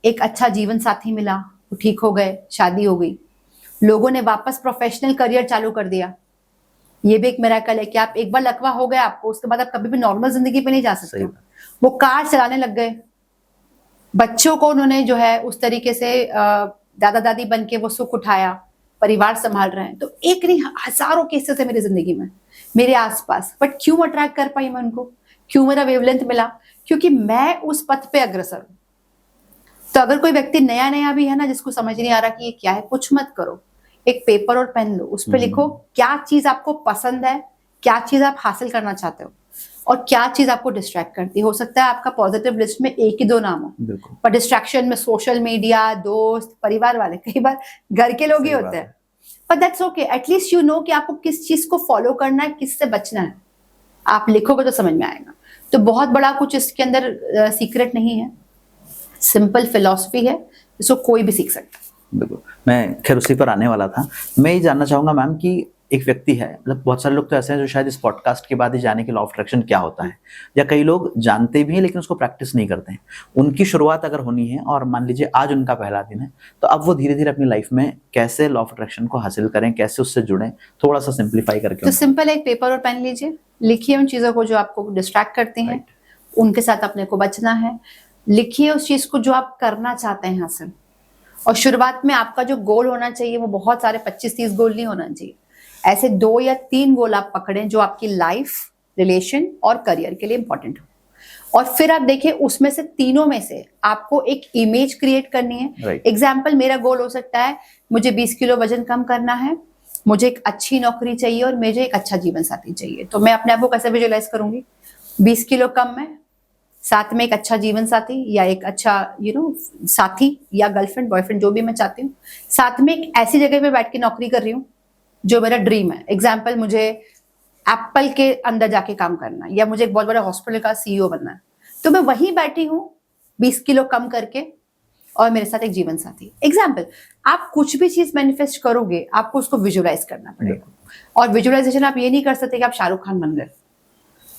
एक अच्छा जीवन साथी मिला, वो ठीक हो गए, शादी हो गई। लोगों ने वापस प्रोफेशनल करियर चालू कर दिया। ये भी एक मिरेकल है कि आप एक बार लकवा हो गया आपको, उसके बाद आप कभी भी नॉर्मल जिंदगी पे नहीं जा सकते। वो कार चलाने लग गए, बच्चों को उन्होंने जो है उस तरीके से दादा दादी बन के वो सुख उठाया, परिवार संभाल रहे हैं। तो एक नहीं हजारों केसेस है मेरी जिंदगी में, मेरे आसपास। बट क्यों अट्रैक्ट कर पाई मैं उनको, क्यों मेरा वेवलेंथ मिला? क्योंकि मैं उस पथ पे अग्रसर हूं। तो अगर कोई व्यक्ति नया नया भी है ना, जिसको समझ नहीं आ रहा कि ये क्या है, कुछ मत करो, एक पेपर और पेन लो, उस पर लिखो क्या चीज आपको पसंद है, क्या चीज आप हासिल करना चाहते हो और क्या चीज आपको डिस्ट्रैक्ट करती है। हो सकता है आपका पॉजिटिव लिस्ट में एक ही दो नाम हो, पर डिस्ट्रैक्शन में सोशल मीडिया, दोस्त, परिवार वाले, कई बार घर के लोग ही होते हैं। पर that's okay, at least you know कि आपको किस चीज को फॉलो करना है, किससे बचना है। आप लिखोगे तो समझ में आएगा। तो बहुत बड़ा कुछ इसके अंदर सीक्रेट नहीं है, सिंपल फिलॉसफी है जिसको कोई भी सीख सकता है। बिल्कुल, मैं खैर उसी पर आने वाला था। मैं ये जानना चाहूंगा मैम कि एक व्यक्ति है, मतलब बहुत सारे लोग तो ऐसे हैं जो शायद इस पॉडकास्ट के बाद ही जाने कि लॉ ऑफ अट्रैक्शन क्या होता है, या कई लोग जानते भी हैं लेकिन उसको प्रैक्टिस नहीं करते हैं। उनकी शुरुआत अगर होनी है और मान लीजिए आज उनका पहला दिन है, तो अब वो धीरे धीरे अपनी लाइफ में कैसे लॉ ऑफ अट्रैक्शन को हासिल करें, कैसे उससे जुड़ें, थोड़ा सा सिंप्लीफाई करके। तो सिंपल, एक पेपर और पेन लीजिए, लिखिए उन चीजों को जो आपको डिस्ट्रैक्ट करती हैं, उनके साथ अपने को बचना है। लिखिए उस चीज को जो आप करना चाहते हैं हासिल। और शुरुआत में आपका जो गोल होना चाहिए वो बहुत सारे 25-30 गोल नहीं होना चाहिए। ऐसे 2 या 3 गोल आप पकड़ें जो आपकी लाइफ, रिलेशन और करियर के लिए इंपॉर्टेंट हो। और फिर आप देखिए उसमें से तीनों में से आपको एक इमेज क्रिएट करनी है। एग्जाम्पल, मेरा गोल हो सकता है मुझे 20 किलो वजन कम करना है, मुझे एक अच्छी नौकरी चाहिए और मुझे एक अच्छा जीवन साथी चाहिए। तो मैं अपने आप को कैसे विजुअलाइज करूंगी? 20 किलो कम में, साथ में एक अच्छा जीवन साथी या एक अच्छा साथी या गर्लफ्रेंड बॉयफ्रेंड जो भी मैं चाहती हूँ, साथ में एक ऐसी जगह पे बैठ के नौकरी कर रही हूँ जो मेरा ड्रीम है। एग्जाम्पल, मुझे एप्पल के अंदर जाके काम करना है या मुझे एक बहुत बड़ा हॉस्पिटल का सीईओ बनना है, तो मैं वहीं बैठी हूँ 20 किलो कम करके और मेरे साथ एक जीवन साथी। एग्जाम्पल, आप कुछ भी चीज मैनिफेस्ट करोगे आपको उसको विजुअलाइज करना पड़ेगा। और विजुअलाइजेशन आप ये नहीं कर सकते कि आप शाहरुख खान बन गए,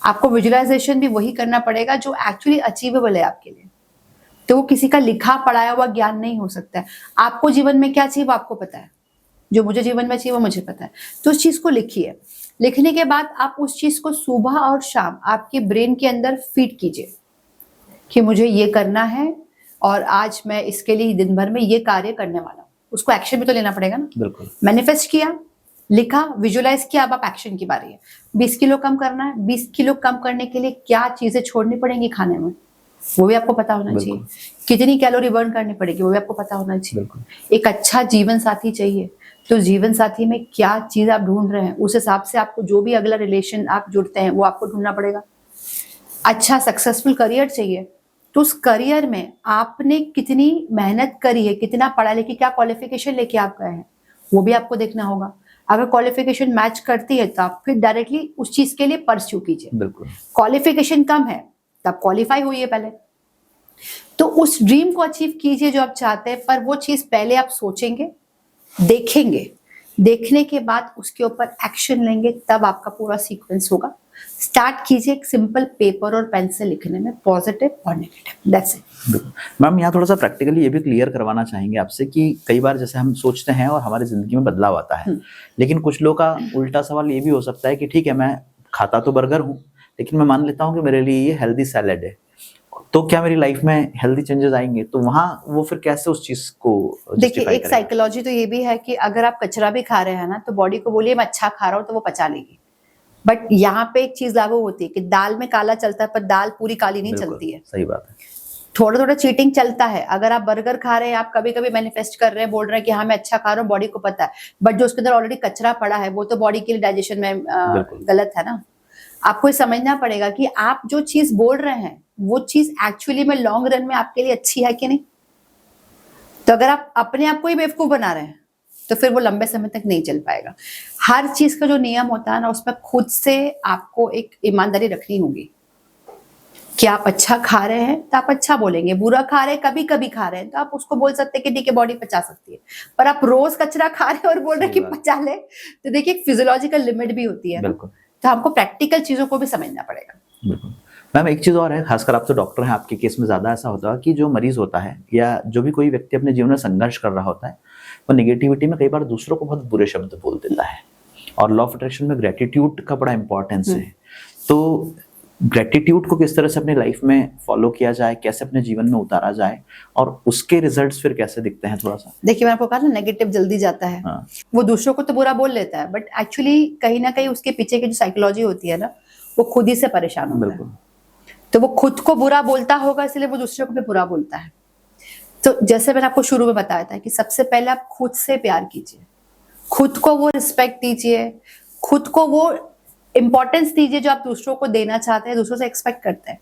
आपको विजुअलाइजेशन भी वही करना पड़ेगा जो एक्चुअली अचीवेबल है आपके लिए। तो वो किसी का लिखा पढ़ाया हुआ ज्ञान नहीं हो सकता है। आपको जीवन में क्या चाहिए वो आपको पता है, जो मुझे जीवन में चाहिए वो मुझे पता है। तो उस चीज को लिखिए। लिखने के बाद आप उस चीज को सुबह और शाम आपके ब्रेन के अंदर फीड कीजिए कि मुझे ये करना है और आज मैं इसके लिए दिन भर में ये कार्य करने वाला हूँ। उसको एक्शन भी तो लेना पड़ेगा ना। बिल्कुल। मैनिफेस्ट किया, लिखा, विजुअलाइज किया, अब आप एक्शन की बारी है। 20 किलो कम करना है, 20 किलो कम करने के लिए क्या चीजें छोड़नी पड़ेंगी खाने में वो भी आपको पता होना चाहिए। कितनी कैलोरी बर्न करनी पड़ेगी वो भी आपको पता होना चाहिए। एक अच्छा जीवन साथी चाहिए, तो जीवन साथी में क्या चीज आप ढूंढ रहे हैं उस हिसाब से आपको जो भी अगला रिलेशन आप जुड़ते हैं वो आपको ढूंढना पड़ेगा। अच्छा सक्सेसफुल करियर चाहिए, तो उस करियर में आपने कितनी मेहनत करी है, कितना पढ़ा लिखा, क्या क्वालिफिकेशन लेके आप गए हैं वो भी आपको देखना होगा। अगर क्वालिफिकेशन मैच करती है तो आप फिर डायरेक्टली उस चीज के लिए परस्यू कीजिए। बिल्कुल। क्वालिफिकेशन कम है तब क्वालिफाई हुई है पहले, तो उस ड्रीम को अचीव कीजिए जो आप चाहते हैं। पर वो चीज पहले आप सोचेंगे, देखेंगे, देखने के बाद उसके ऊपर एक्शन लेंगे, तब आपका पूरा सीक्वेंस होगा। स्टार्ट कीजिए एक सिंपल पेपर और पेन से लिखने में, पॉजिटिव और नेगेटिव, दैट्स इट। मैम यहाँ थोड़ा सा प्रैक्टिकली ये भी क्लियर करवाना चाहेंगे आपसे कि कई बार जैसे हम सोचते हैं और हमारी जिंदगी में बदलाव आता है, लेकिन कुछ लोगों का उल्टा सवाल ये भी हो सकता है कि ठीक है मैं खाता तो बर्गर हूँ, लेकिन मैं मान लेता हूँ कि मेरे लिए ये हेल्दी सैलेड है, तो क्या मेरी लाइफ में हेल्दी चेंजेस आएंगे? तो वहाँ वो फिर कैसे उस चीज को देखिए, justify एक करेगा? साइकोलॉजी तो ये भी है कि अगर आप कचरा भी खा रहे हैं ना, तो बॉडी को बोलिए मैं अच्छा खा रहा हूँ, तो वो पचा लेगी। बट यहाँ पे एक चीज लागू होती है कि दाल में काला चलता है, पर दाल पूरी काली नहीं बिल्कुल, चलती है। सही बात है। थोड़ा थोड़ा चीटिंग चलता है। अगर आप बर्गर खा रहे हैं, आप कभी कभी मैनिफेस्ट कर रहे हैं, बोल रहे हैं कि हाँ मैं अच्छा खा रहा हूँ, बॉडी को पता है, बट जो उसके अंदर ऑलरेडी कचरा पड़ा है वो तो बॉडी के लिए डाइजेशन में बिल्कुल। गलत है ना। आपको ये समझना पड़ेगा कि आप जो चीज बोल रहे हैं वो चीज एक्चुअली में लॉन्ग रन में आपके लिए अच्छी है कि नहीं। तो अगर आप अपने आप को ही बेवकूफ बना रहे हैं तो फिर वो लंबे समय तक नहीं चल पाएगा। हर चीज का जो नियम होता है ना, उसमें खुद से आपको एक ईमानदारी रखनी होगी कि आप अच्छा खा रहे हैं तो आप अच्छा बोलेंगे, बुरा खा रहे हैं, कभी कभी खा रहे हैं, तो आप उसको बोल सकते हैं कि ठीक है बॉडी पचा सकती है। पर आप रोज कचरा खा रहे हैं और बोल रहे हैं कि सही बात। पचा ले, तो देखिए एक फिजियोलॉजिकल लिमिट भी होती है ना। बिल्कुल तो हमको प्रैक्टिकल चीजों को भी समझना पड़ेगा। बिल्कुल। मैम एक चीज और है, खासकर आप तो डॉक्टर हैं, आपके केस में ज्यादा ऐसा होता है कि जो मरीज होता है या जो भी कोई व्यक्ति अपने जीवन में संघर्ष कर रहा होता है, वो निगेटिविटी में कई बार दूसरों को बहुत बुरे शब्द बोल देता है। और लॉ ऑफ अट्रैक्शन में ग्रेटिट्यूड का बड़ा इंपॉर्टेंस है। तो ग्रेटिट्यूड को किस तरह से अपनी लाइफ में फॉलो किया जाए, कैसे अपने जीवन में उतारा जाए और उसके रिजल्ट्स फिर कैसे दिखते हैं थोड़ा सा? देखिए, मैं आपको कहा ना नेगेटिव जल्दी जाता है। हाँ, वो दूसरों को तो बुरा बोल लेता है, बट एक्चुअली कहीं ना कहीं उसके पीछे की जो साइकोलॉजी होती है ना, वो खुद ही से परेशान होता है। बिल्कुल तो वो खुद को बुरा बोलता होगा, इसलिए वो दूसरों को भी बुरा बोलता है। तो जैसे मैंने आपको शुरू में बताया था कि सबसे पहले आप खुद से प्यार कीजिए, खुद को वो रिस्पेक्ट दीजिए, खुद को वो इंपॉर्टेंस दीजिए जो आप दूसरों को देना चाहते हैं, दूसरों से एक्सपेक्ट करते हैं।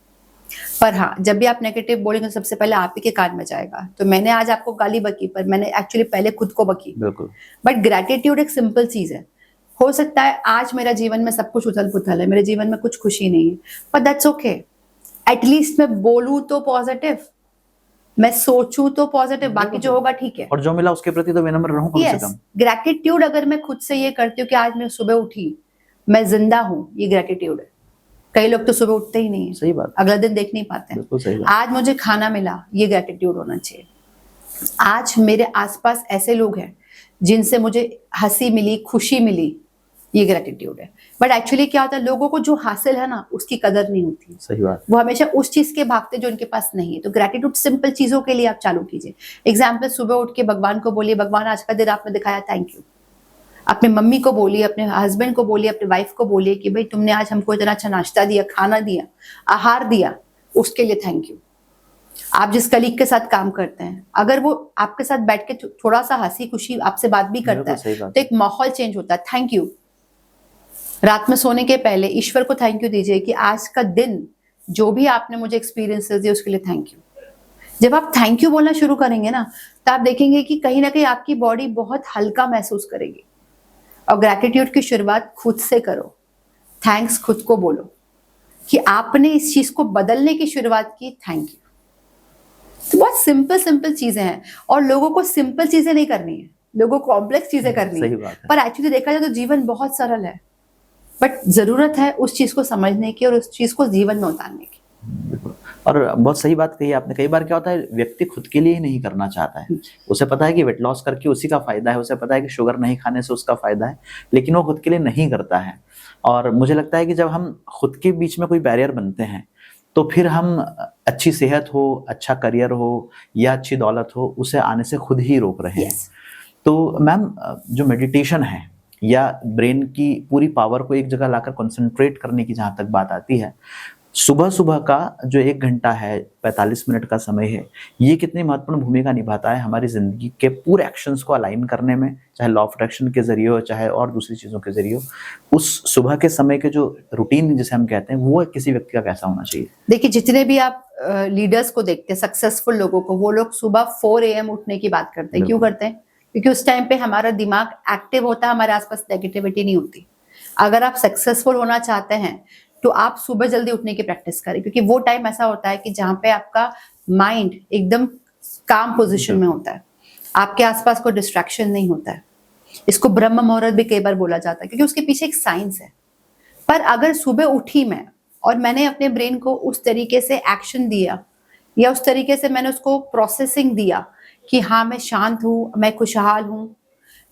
पर हाँ, जब भी आप नेगेटिव बोलेंगे तो सबसे पहले आप ही के कान में जाएगा। तो मैंने आज आपको गाली बकी, पर मैंने एक्चुअली पहले खुद को बकी। बिल्कुल। बट ग्रेटिट्यूड एक सिंपल चीज है। हो सकता है आज मेरा जीवन में सब कुछ उथल पुथल है, मेरे जीवन में कुछ खुशी नहीं है, पर दैट्स ओके। एटलीस्ट मैं बोलूं तो पॉजिटिव, मैं सोचूं तो पॉजिटिव, बाकी जो होगा ठीक है। और जो मिला उसके प्रति तो विनम्र रहूं कम से यस, कम। ग्रेटिट्यूड अगर मैं खुद से ये करती हूँ कि आज मैं सुबह उठी, मैं जिंदा हूं, ये ग्रेटिट्यूड है। कई लोग तो सुबह उठते ही नहीं है, सही बात, अगला दिन देख नहीं पाते हैं। बिल्कुल सही बात। आज मुझे खाना मिला, ये ग्रेटिट्यूड होना चाहिए। आज मेरे आसपास ऐसे लोग हैं जिनसे मुझे हंसी मिली, खुशी मिली, ये ग्रेटिट्यूड है। बट एक्चुअली क्या होता है, लोगों को जो हासिल है ना उसकी कदर नहीं होती। सही बात। वो हमेशा उस चीज के भागते जो उनके पास नहीं है। तो ग्रेटिट्यूड सिंपल चीजों के लिए आप चालू कीजिए। एग्जाम्पल, सुबह उठ के भगवान को बोलिए, भगवान आज का दिन आपने दिखाया, थैंक यू। अपने मम्मी को बोलिए, अपने हस्बैंड को बोलिए, अपने वाइफ को बोलिए कि भाई तुमने आज हमको इतना अच्छा नाश्ता दिया, खाना दिया, आहार दिया, उसके लिए थैंक यू। आप जिस कलीग के साथ काम करते हैं, अगर वो आपके साथ बैठ के थोड़ा सा हंसी खुशी आपसे बात भी करता है, तो एक माहौल चेंज होता है। Thank you. रात में सोने के पहले ईश्वर को थैंक यू दीजिए कि आज का दिन जो भी आपने मुझे एक्सपीरियंसेस दिए उसके लिए थैंक यू। जब आप थैंक यू बोलना शुरू करेंगे ना, तो आप देखेंगे कि कहीं ना कहीं आपकी बॉडी बहुत हल्का महसूस करेगी। और ग्रैटिट्यूड की शुरुआत खुद से करो। थैंक्स खुद को बोलो कि आपने इस चीज को बदलने की शुरुआत की, थैंक यू। तो बहुत सिंपल सिंपल चीजें हैं, और लोगों को सिंपल चीजें नहीं करनी है, लोगों को कॉम्प्लेक्स चीजें करनी सही है। बात है। पर एक्चुअली देखा जाए तो जीवन बहुत सरल है, बट जरूरत है उस चीज को समझने की और उस चीज को जीवन में उतारने की। बिल्कुल। और बहुत सही बात कही आपने। कई बार क्या होता है, व्यक्ति खुद के लिए ही नहीं करना चाहता है। उसे पता है कि वेट लॉस करके उसी का फायदा है, उसे पता है कि शुगर नहीं खाने से उसका फायदा है, लेकिन वो खुद के लिए नहीं करता है। और मुझे लगता है कि जब हम खुद के बीच में कोई बैरियर बनते हैं, तो फिर हम अच्छी सेहत हो, अच्छा करियर हो या अच्छी दौलत हो, उसे आने से खुद ही रोक रहे हैं। तो मैम, जो मेडिटेशन है या ब्रेन की पूरी पावर को एक जगह लाकर कंसंट्रेट करने की जहाँ तक बात आती है, सुबह सुबह का जो 1 घंटा है, 45 मिनट का समय है, ये कितनी महत्वपूर्ण भूमिका निभाता है हमारी जिंदगी के पूरे एक्शंस को अलाइन करने में, चाहे लॉ ऑफ अट्रैक्शन के जरिए हो, चाहे और दूसरी चीजों के जरिए हो। उस सुबह के समय के जो रूटीन जिसे हम कहते हैं, वो किसी व्यक्ति का कैसा होना चाहिए? देखिए, जितने भी आप लीडर्स को देखते हैं, सक्सेसफुल लोगों को, वो लोग सुबह 4 AM उठने की बात करते हैं। क्यों करते हैं? क्योंकि उस टाइम पे हमारा दिमाग एक्टिव होता है, हमारे आसपास नेगेटिविटी नहीं होती। अगर आप सक्सेसफुल होना चाहते हैं तो आप सुबह जल्दी उठने की प्रैक्टिस करें, क्योंकि वो टाइम ऐसा होता है कि जहां पे आपका माइंड एकदम काम पोजीशन में होता है, आपके आसपास कोई डिस्ट्रैक्शन नहीं होता है। इसको ब्रह्म मुहूर्त भी कई बार बोला जाता है, क्योंकि उसके पीछे एक साइंस है। पर अगर सुबह उठी मैं और मैंने अपने ब्रेन को उस तरीके से एक्शन दिया या उस तरीके से मैंने उसको प्रोसेसिंग दिया कि हाँ मैं शांत हूँ, मैं खुशहाल हूँ,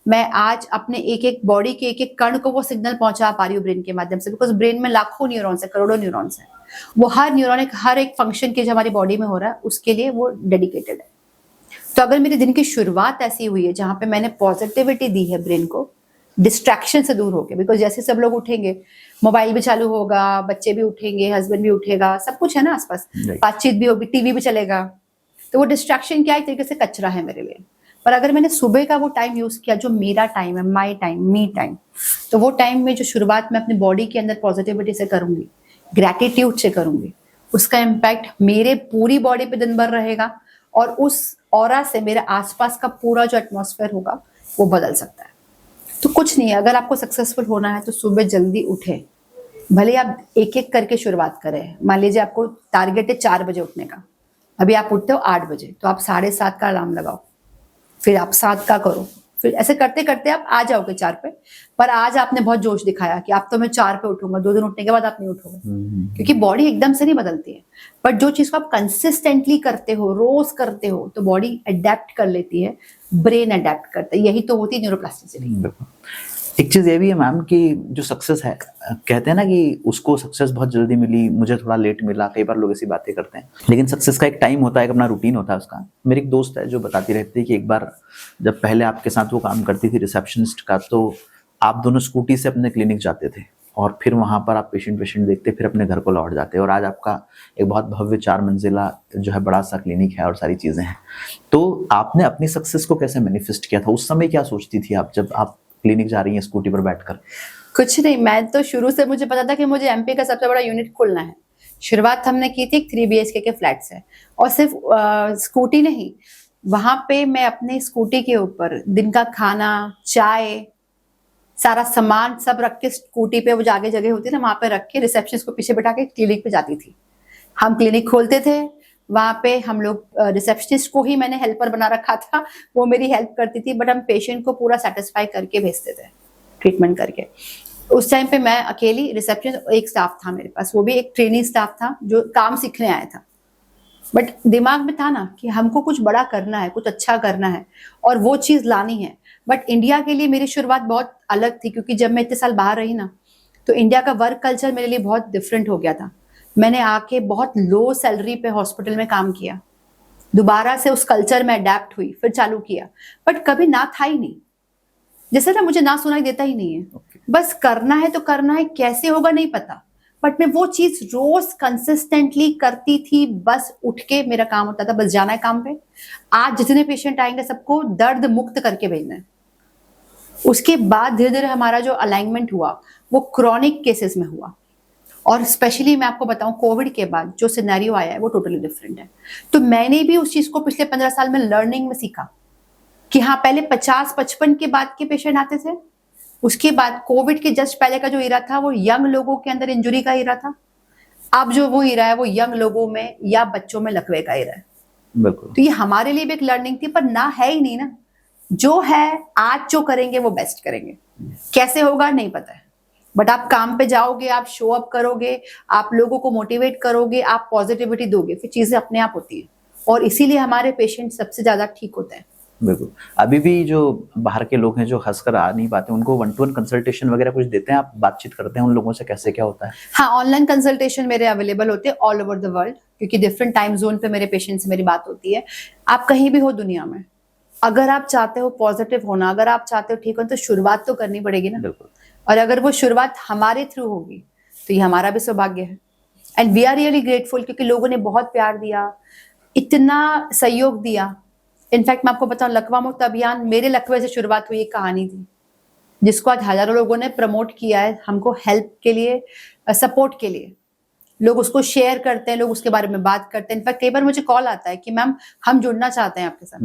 मैं आज अपने एक एक बॉडी के एक एक कण को वो सिग्नल पहुंचा पा रही हूँ ब्रेन के माध्यम से, बिकॉज ब्रेन में लाखों न्यूरॉन्स है, करोड़ों न्यूरॉन्स है। वो हर न्यूरॉन हर एक फंक्शन के जो हमारी बॉडी में हो रहा है उसके लिए वो डेडिकेटेड है। तो अगर मेरे दिन की शुरुआत ऐसी हुई है जहां पे मैंने पॉजिटिविटी दी है ब्रेन को, डिस्ट्रैक्शन से दूर होके, बिकॉज जैसे सब लोग उठेंगे मोबाइल भी चालू होगा, बच्चे भी उठेंगे, हस्बैंड भी उठेगा, सब कुछ है ना आसपास, बातचीत भी होगी, टीवी भी चलेगा, तो वो डिस्ट्रैक्शन क्या एक तरीके से कचरा है मेरे लिए। पर अगर मैंने सुबह का वो टाइम यूज किया जो मेरा टाइम है, माई टाइम, मी टाइम, तो वो टाइम में जो शुरुआत मैं अपनी बॉडी के अंदर पॉजिटिविटी से करूंगी, ग्रैटिट्यूड से करूंगी, उसका इम्पैक्ट मेरे पूरी बॉडी पे दिन भर रहेगा और उस ऑरा से मेरे आसपास का पूरा जो एटमॉस्फेयर होगा वो बदल सकता है। तो कुछ नहीं है, अगर आपको सक्सेसफुल होना है तो सुबह जल्दी उठे, भले आप एक एक करके शुरुआत करें। मान लीजिए आपको टारगेट है 4 बजे उठने का, अभी आप उठते हो 8 बजे, तो आप 7:30 का अलार्म लगाओ, फिर आप 7 का करो, फिर ऐसे करते करते आप आ जाओगे 4 पे। पर आज आपने बहुत जोश दिखाया कि आप तो मैं 4 पे उठूंगा, 2 दिन उठने के बाद आप नहीं उठोगे, क्योंकि बॉडी एकदम से नहीं बदलती है। बट जो चीज को आप कंसिस्टेंटली करते हो, रोज करते हो, तो बॉडी अडेप्ट कर लेती है, ब्रेन अडेप्ट करता है। यही तो होती है न्यूरोप्लास्टिसिटी। एक चीज ये भी है मैम कि जो सक्सेस है, कहते हैं ना कि उसको सक्सेस बहुत जल्दी मिली, मुझे थोड़ा लेट मिला, कई बार लोग ऐसी बातें करते हैं, लेकिन सक्सेस का एक टाइम होता है, एक अपना रूटीन होता है उसका। मेरी एक दोस्त है जो बताती रहती है कि एक बार जब पहले आपके साथ वो काम करती थी रिसेप्शनिस्ट का, तो आप दोनों स्कूटी से अपने क्लिनिक जाते थे और फिर वहां पर आप पेशेंट देखते, फिर अपने घर को लौट जाते, और आज आपका एक बहुत भव्य 4 मंजिला जो है बड़ा सा क्लिनिक है और सारी चीजें हैं। तो आपने अपनी सक्सेस को कैसे मैनिफेस्ट किया था? उस समय क्या सोचती थी आप जब आप क्लिनिक जा रही हैं स्कूटी पर बैठकर? कुछ नहीं, मैं तो शुरू से मुझे पता था कि मुझे एमपी का सबसे बड़ा यूनिट खोलना है। शुरुआत हमने की थी 3 BHK के फ्लैट से, और सिर्फ स्कूटी नहीं, वहां पे मैं अपने स्कूटी के ऊपर दिन का खाना, चाय, सारा सामान सब रख के स्कूटी पे, वो जागे जगह होती है ना, वहां पे रख के रिसेप्शनिस्ट को पीछे बैठा के क्लिनिक पे जाती थी। हम क्लिनिक खोलते थे, वहां पे हम लोग रिसेप्शनिस्ट को ही मैंने हेल्पर बना रखा था, वो मेरी हेल्प करती थी, बट हम पेशेंट को पूरा सेटिस्फाई करके भेजते थे ट्रीटमेंट करके। उस टाइम पे मैं अकेली रिसेप्शन, एक स्टाफ था मेरे पास, वो भी एक ट्रेनिंग स्टाफ था जो काम सीखने आया था। बट दिमाग में था ना कि हमको कुछ बड़ा करना है, कुछ अच्छा करना है और वो चीज लानी है। बट इंडिया के लिए मेरी शुरुआत बहुत अलग थी, क्योंकि जब मैं इतने साल बाहर रही ना, तो इंडिया का वर्क कल्चर मेरे लिए बहुत डिफरेंट हो गया था। मैंने आके बहुत लो सैलरी पे हॉस्पिटल में काम किया, दोबारा से उस कल्चर में अडेप्ट हुई, फिर चालू किया, बट कभी ना था ही नहीं। जैसे ना मुझे ना सुनाई देता ही नहीं है, बस करना है तो करना है, कैसे होगा नहीं पता, बट मैं वो चीज रोज कंसिस्टेंटली करती थी। बस उठ के मेरा काम होता था, बस जाना है काम पे, आज जितने पेशेंट आएंगे सबको दर्द मुक्त करके भेजना है। उसके बाद धीरे धीरे हमारा जो अलाइनमेंट हुआ वो क्रॉनिक केसेस में हुआ, और स्पेशली मैं आपको बताऊं कोविड के बाद जो सिनेरियो आया है वो टोटली डिफरेंट है। तो मैंने भी उस चीज को पिछले 15 साल में लर्निंग में सीखा कि हाँ, पहले 50-55 के बाद के पेशेंट आते थे, उसके बाद कोविड के जस्ट पहले का जो इरा था वो यंग लोगों के अंदर इंजुरी का इरा था, अब जो वो इरा है वो यंग लोगों में या बच्चों में लकवे का इरा है। बिल्कुल। तो ये हमारे लिए भी एक लर्निंग थी, पर ना है ही नहीं ना, जो है आज जो करेंगे वो बेस्ट करेंगे, कैसे होगा नहीं पता है, बट आप काम पे जाओगे, आप शो अप करोगे, आप लोगों को मोटिवेट करोगे, आप पॉजिटिविटी दोगे, फिर चीजें अपने आप होती है, और इसीलिए हमारे पेशेंट सबसे ज्यादा ठीक होते हैं। बिल्कुल। अभी भी जो बाहर के लोग हैं जो हंसकर आ नहीं पाते, उनको 1-to-1 कंसल्टेशन वगैरह कुछ देते हैं आप? बातचीत करते हैं उन लोगों से, कैसे क्या होता है? हाँ, ऑनलाइन कंसल्टेशन मेरे अवेलेबल होते हैं ऑल ओवर द वर्ल्ड, क्योंकि डिफरेंट टाइम जोन पे मेरे पेशेंट से मेरी बात होती है। आप कहीं भी हो दुनिया में, अगर आप चाहते हो पॉजिटिव होना, अगर आप चाहते हो ठीक हो, तो शुरुआत तो करनी पड़ेगी ना। बिल्कुल। और अगर वो शुरुआत हमारे थ्रू होगी तो ये हमारा भी सौभाग्य है, and we are really grateful, क्योंकि लोगों ने बहुत प्यार दिया, इतना सहयोग दिया। इनफैक्ट मैं आपको बताऊं, लकवा मुक्त अभियान मेरे लकवे से शुरुआत हुई एक कहानी थी, जिसको आज हजारों लोगों ने प्रमोट किया है हमको हेल्प के लिए, सपोर्ट के लिए। लोग उसको शेयर करते हैं, लोग उसके बारे में बात करते हैं। इनफैक्ट कई बार मुझे कॉल आता है कि मैम हम जुड़ना चाहते हैं आपके साथ।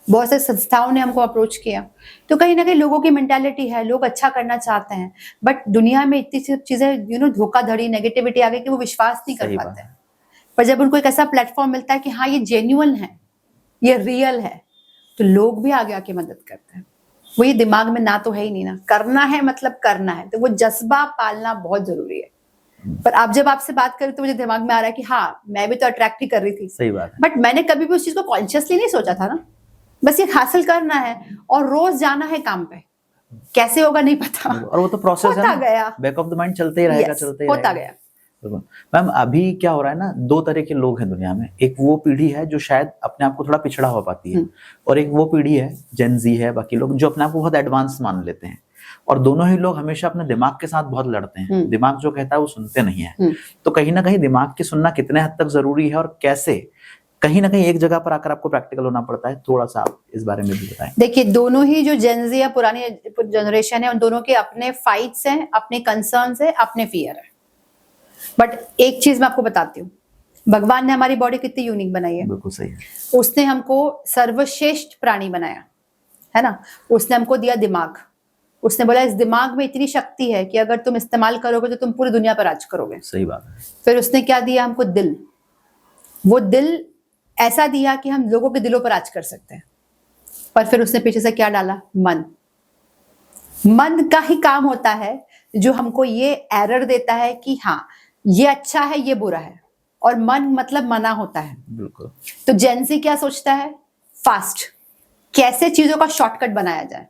बहुत से संस्थाओं ने हमको अप्रोच किया। तो कहीं ना कहीं लोगों की मेंटालिटी है, लोग अच्छा करना चाहते हैं, बट दुनिया में इतनी सी चीजें धोखाधड़ी, नेगेटिविटी आ गई कि वो विश्वास नहीं कर पाते हैं। पर जब उनको एक ऐसा प्लेटफॉर्म मिलता है कि हाँ ये जेन्युइन है, ये रियल है, तो लोग भी आगे आके मदद करते हैं। वो ये दिमाग में ना तो है ही नहीं ना, करना है मतलब करना है, तो वो जज्बा पालना बहुत जरूरी है। पर अब जब आपसे बात करें तो मुझे दिमाग में आ रहा है कि हाँ, मैं भी तो अट्रैक्ट ही कर रही थी, सही बात है। बट मैंने कभी भी उस चीज को कॉन्शियसली नहीं सोचा था ना, बस ये हासिल करना है और रोज जाना है काम पे, कैसे होगा नहीं पता, और वो तो प्रोसेस है होता ना, गया, बैक ऑफ द माइंड चलते ही रहेगा, Yes, चलते ही होता रहेगा। गया। बिल्कुल। मैम अभी क्या हो रहा है ना, दो तरह के लोग हैं दुनिया में, एक वो पीढ़ी है जो शायद अपने आप को थोड़ा पिछड़ा हो पाती है, और एक वो पीढ़ी है जेन जी है, बाकी लोग जो अपने आप को बहुत एडवांस मान लेते हैं, और दोनों ही लोग हमेशा अपने दिमाग के साथ बहुत लड़ते हैं। दिमाग जो कहता है वो सुनते नहीं है। तो कहीं ना कहीं दिमाग की सुनना कितने हद तक जरूरी है, और कैसे कहीं ना कहीं एक जगह पर आकर आपको प्रैक्टिकल होना पड़ता है, थोड़ा सा आप इस बारे में भी बताएं। देखिए, दोनों ही जो जेनजी या पुरानी जनरेशन है, उन दोनों के अपने फाइट्स हैं, अपने कंसर्न्स है, अपने फियर है। बट एक चीज मैं आपको बताती हूँ, भगवान ने हमारी बॉडी कितनी यूनिक बनाई है। बिल्कुल सही है। उसने हमको सर्वश्रेष्ठ प्राणी बनाया है ना। उसने हमको दिया दिमाग, उसने बोला इस दिमाग में इतनी शक्ति है कि अगर तुम इस्तेमाल करोगे तो तुम पूरी दुनिया पर राज करोगे। सही बात है। फिर उसने क्या दिया हमको, दिल। वो दिल ऐसा दिया कि हम लोगों के दिलों पर राज कर सकते हैं। पर फिर उसने पीछे से क्या डाला, मन। मन का ही काम होता है जो हमको ये एरर देता है कि हाँ, ये अच्छा है, ये बुरा है, और मन मतलब मना होता है। बिल्कुल। तो जेनजी क्या सोचता है, फास्ट, कैसे चीजों का शॉर्टकट बनाया जाए।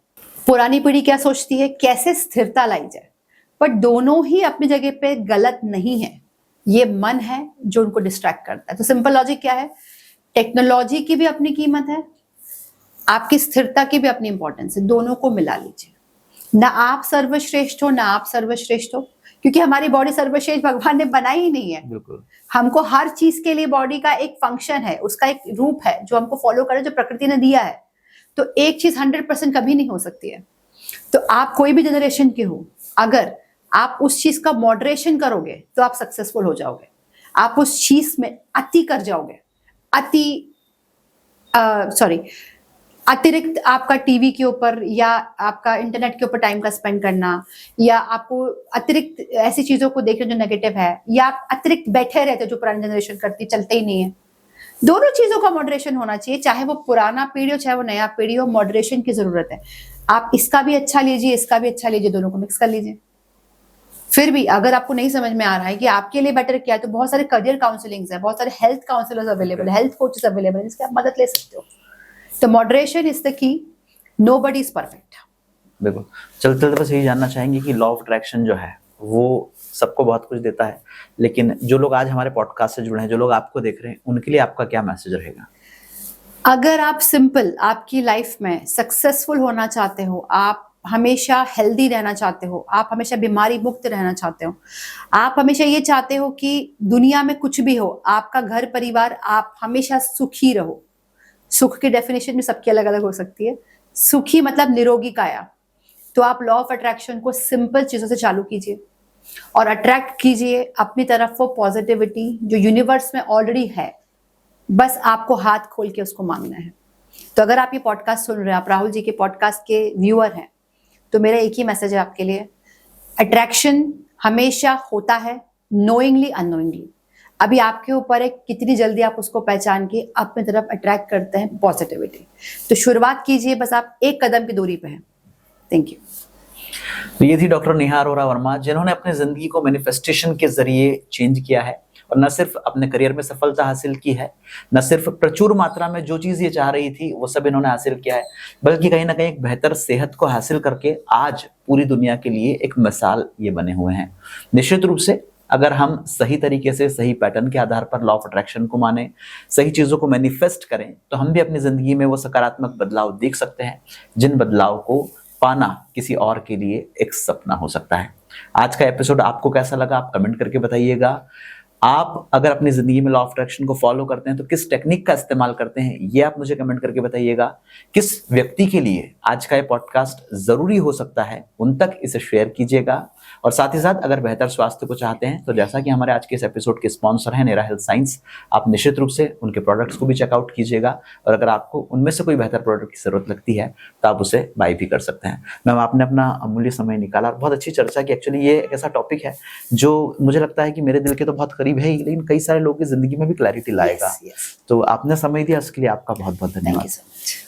पुरानी पीढ़ी क्या सोचती है, कैसे स्थिरता लाई जाए। पर दोनों ही अपनी जगह पे गलत नहीं है, ये मन है जो उनको डिस्ट्रैक्ट करता है। तो सिंपल लॉजिक क्या है, टेक्नोलॉजी की भी अपनी कीमत है, आपकी स्थिरता की भी अपनी इंपॉर्टेंस है, दोनों को मिला लीजिए। ना आप सर्वश्रेष्ठ हो, ना आप सर्वश्रेष्ठ हो, क्योंकि हमारी बॉडी सर्वश्रेष्ठ भगवान ने बनाई ही नहीं है। बिल्कुल। हमको हर चीज के लिए बॉडी का एक फंक्शन है, उसका एक रूप है जो हमको फॉलो करे, जो प्रकृति ने दिया है। तो एक चीज 100% कभी नहीं हो सकती है। तो आप कोई भी जनरेशन के हो, अगर आप उस चीज का मॉडरेशन करोगे तो आप सक्सेसफुल हो जाओगे। आप उस चीज में अति कर जाओगे, अतिरिक्त आपका टीवी के ऊपर या आपका इंटरनेट के ऊपर टाइम का स्पेंड करना, या आपको अतिरिक्त ऐसी चीजों को देखना जो नेगेटिव है, या आप अतिरिक्त बैठे रहते जो पुरानी जनरेशन करती, चलते ही नहीं है। दोनों चीजों का मॉडरेशन होना चाहिए, चाहे वो पुराना पीढ़ी हो चाहे वो नया पीढ़ी हो, मॉडरेशन की जरूरत है। आप इसका भी अच्छा लीजिए, इसका भी अच्छा लीजिए, दोनों को मिक्स कर लीजिए। फिर भी अगर आपको नहीं समझ में आ रहा है कि आपके लिए बेटर क्या है, तो बहुत सारे करियर काउंसलिंग्स है, बहुत सारे हेल्थ काउंसलर्स अवेलेबल है, हेल्थ कोचेस अवेलेबल है, जिसकी आप मदद ले सकते हो। तो moderation is the key, nobody is perfect. बिल्कुल। चलते चलते बस यही जानना चाहेंगे कि लॉ ऑफ अट्रैक्शन जो है वो सबको बहुत कुछ देता है, लेकिन जो लोग आज हमारे पॉडकास्ट से जुड़े हैं, जो लोग आपको देख रहे हैं, उनके लिए आपका क्या मैसेज रहेगा? अगर आप सिंपल आपकी लाइफ में सक्सेसफुल होना चाहते हो, आप हमेशा हेल्दी रहना चाहते हो, आप हमेशा बीमारी मुक्त रहना चाहते हो, आप हमेशा ये चाहते हो कि दुनिया में कुछ भी हो, आपका घर परिवार, आप हमेशा सुखी रहो। सुख की डेफिनेशन भी सबकी अलग अलग हो सकती है। सुखी मतलब निरोगी काया। तो आप लॉ ऑफ अट्रैक्शन को सिंपल चीजों से चालू कीजिए और अट्रैक्ट कीजिए अपनी तरफ वो पॉजिटिविटी जो यूनिवर्स में ऑलरेडी है। बस आपको हाथ खोल के उसको मांगना है। तो अगर आप ये पॉडकास्ट सुन रहे हैं, आप राहुल जी के पॉडकास्ट के व्यूअर हैं, तो मेरा एक ही मैसेज है आपके लिए, अट्रैक्शन हमेशा होता है, नोइंगली अननोइंगली। अभी आपके ऊपर है कितनी जल्दी आप उसको पहचान के अपनी तरफ अट्रैक्ट करते हैं पॉजिटिविटी। तो शुरुआत कीजिए, बस आप एक कदम की दूरी पे हैं। Thank you. तो ये थी डॉक्टर नेहा अरोरा वर्मा, जिन्होंने अपनी जिंदगी को मैनिफेस्टेशन के जरिए चेंज किया है, और न सिर्फ अपने करियर में सफलता हासिल की है, न सिर्फ प्रचुर मात्रा में जो चीज ये चाह रही थी वो सब इन्होंने हासिल किया है, बल्कि कहीं ना कहीं एक बेहतर सेहत को हासिल करके आज पूरी दुनिया के लिए एक मिसाल ये बने हुए हैं। निश्चित रूप से अगर हम सही तरीके से, सही पैटर्न के आधार पर लॉ ऑफ अट्रैक्शन को माने, सही चीजों को मैनिफेस्ट करें, तो हम भी अपनी जिंदगी में वो सकारात्मक बदलाव देख सकते हैं, जिन बदलाव को पाना किसी और के लिए एक सपना हो सकता है। आज का एपिसोड आपको कैसा लगा, आप कमेंट करके बताइएगा। आप अगर अपनी जिंदगी में लॉ ऑफ अट्रैक्शन को फॉलो करते हैं तो किस टेक्निक का इस्तेमाल करते हैं, ये आप मुझे कमेंट करके बताइएगा। किस व्यक्ति के लिए आज का ये पॉडकास्ट जरूरी हो सकता है, उन तक इसे शेयर कीजिएगा। और साथ ही साथ अगर बेहतर स्वास्थ्य को चाहते हैं तो जैसा कि हमारे आज के इस एपिसोड के स्पॉन्सर हैं नेरा हेल्थ साइंस, आप निश्चित रूप से उनके प्रोडक्ट्स को भी चेकआउट कीजिएगा। और अगर आपको उनमें से कोई बेहतर प्रोडक्ट की जरूरत लगती है तो आप उसे बाय भी कर सकते हैं। मैम, आपने अपना अमूल्य समय निकाला, बहुत अच्छी चर्चा की। एक्चुअली ये एक ऐसा टॉपिक है जो मुझे लगता है कि मेरे दिल के तो बहुत करीब है ही, लेकिन कई सारे लोगों की जिंदगी में भी क्लैरिटी लाएगा। Yes. तो आपने समय दिया, इसके लिए आपका बहुत बहुत Thank धन्यवाद। you so much.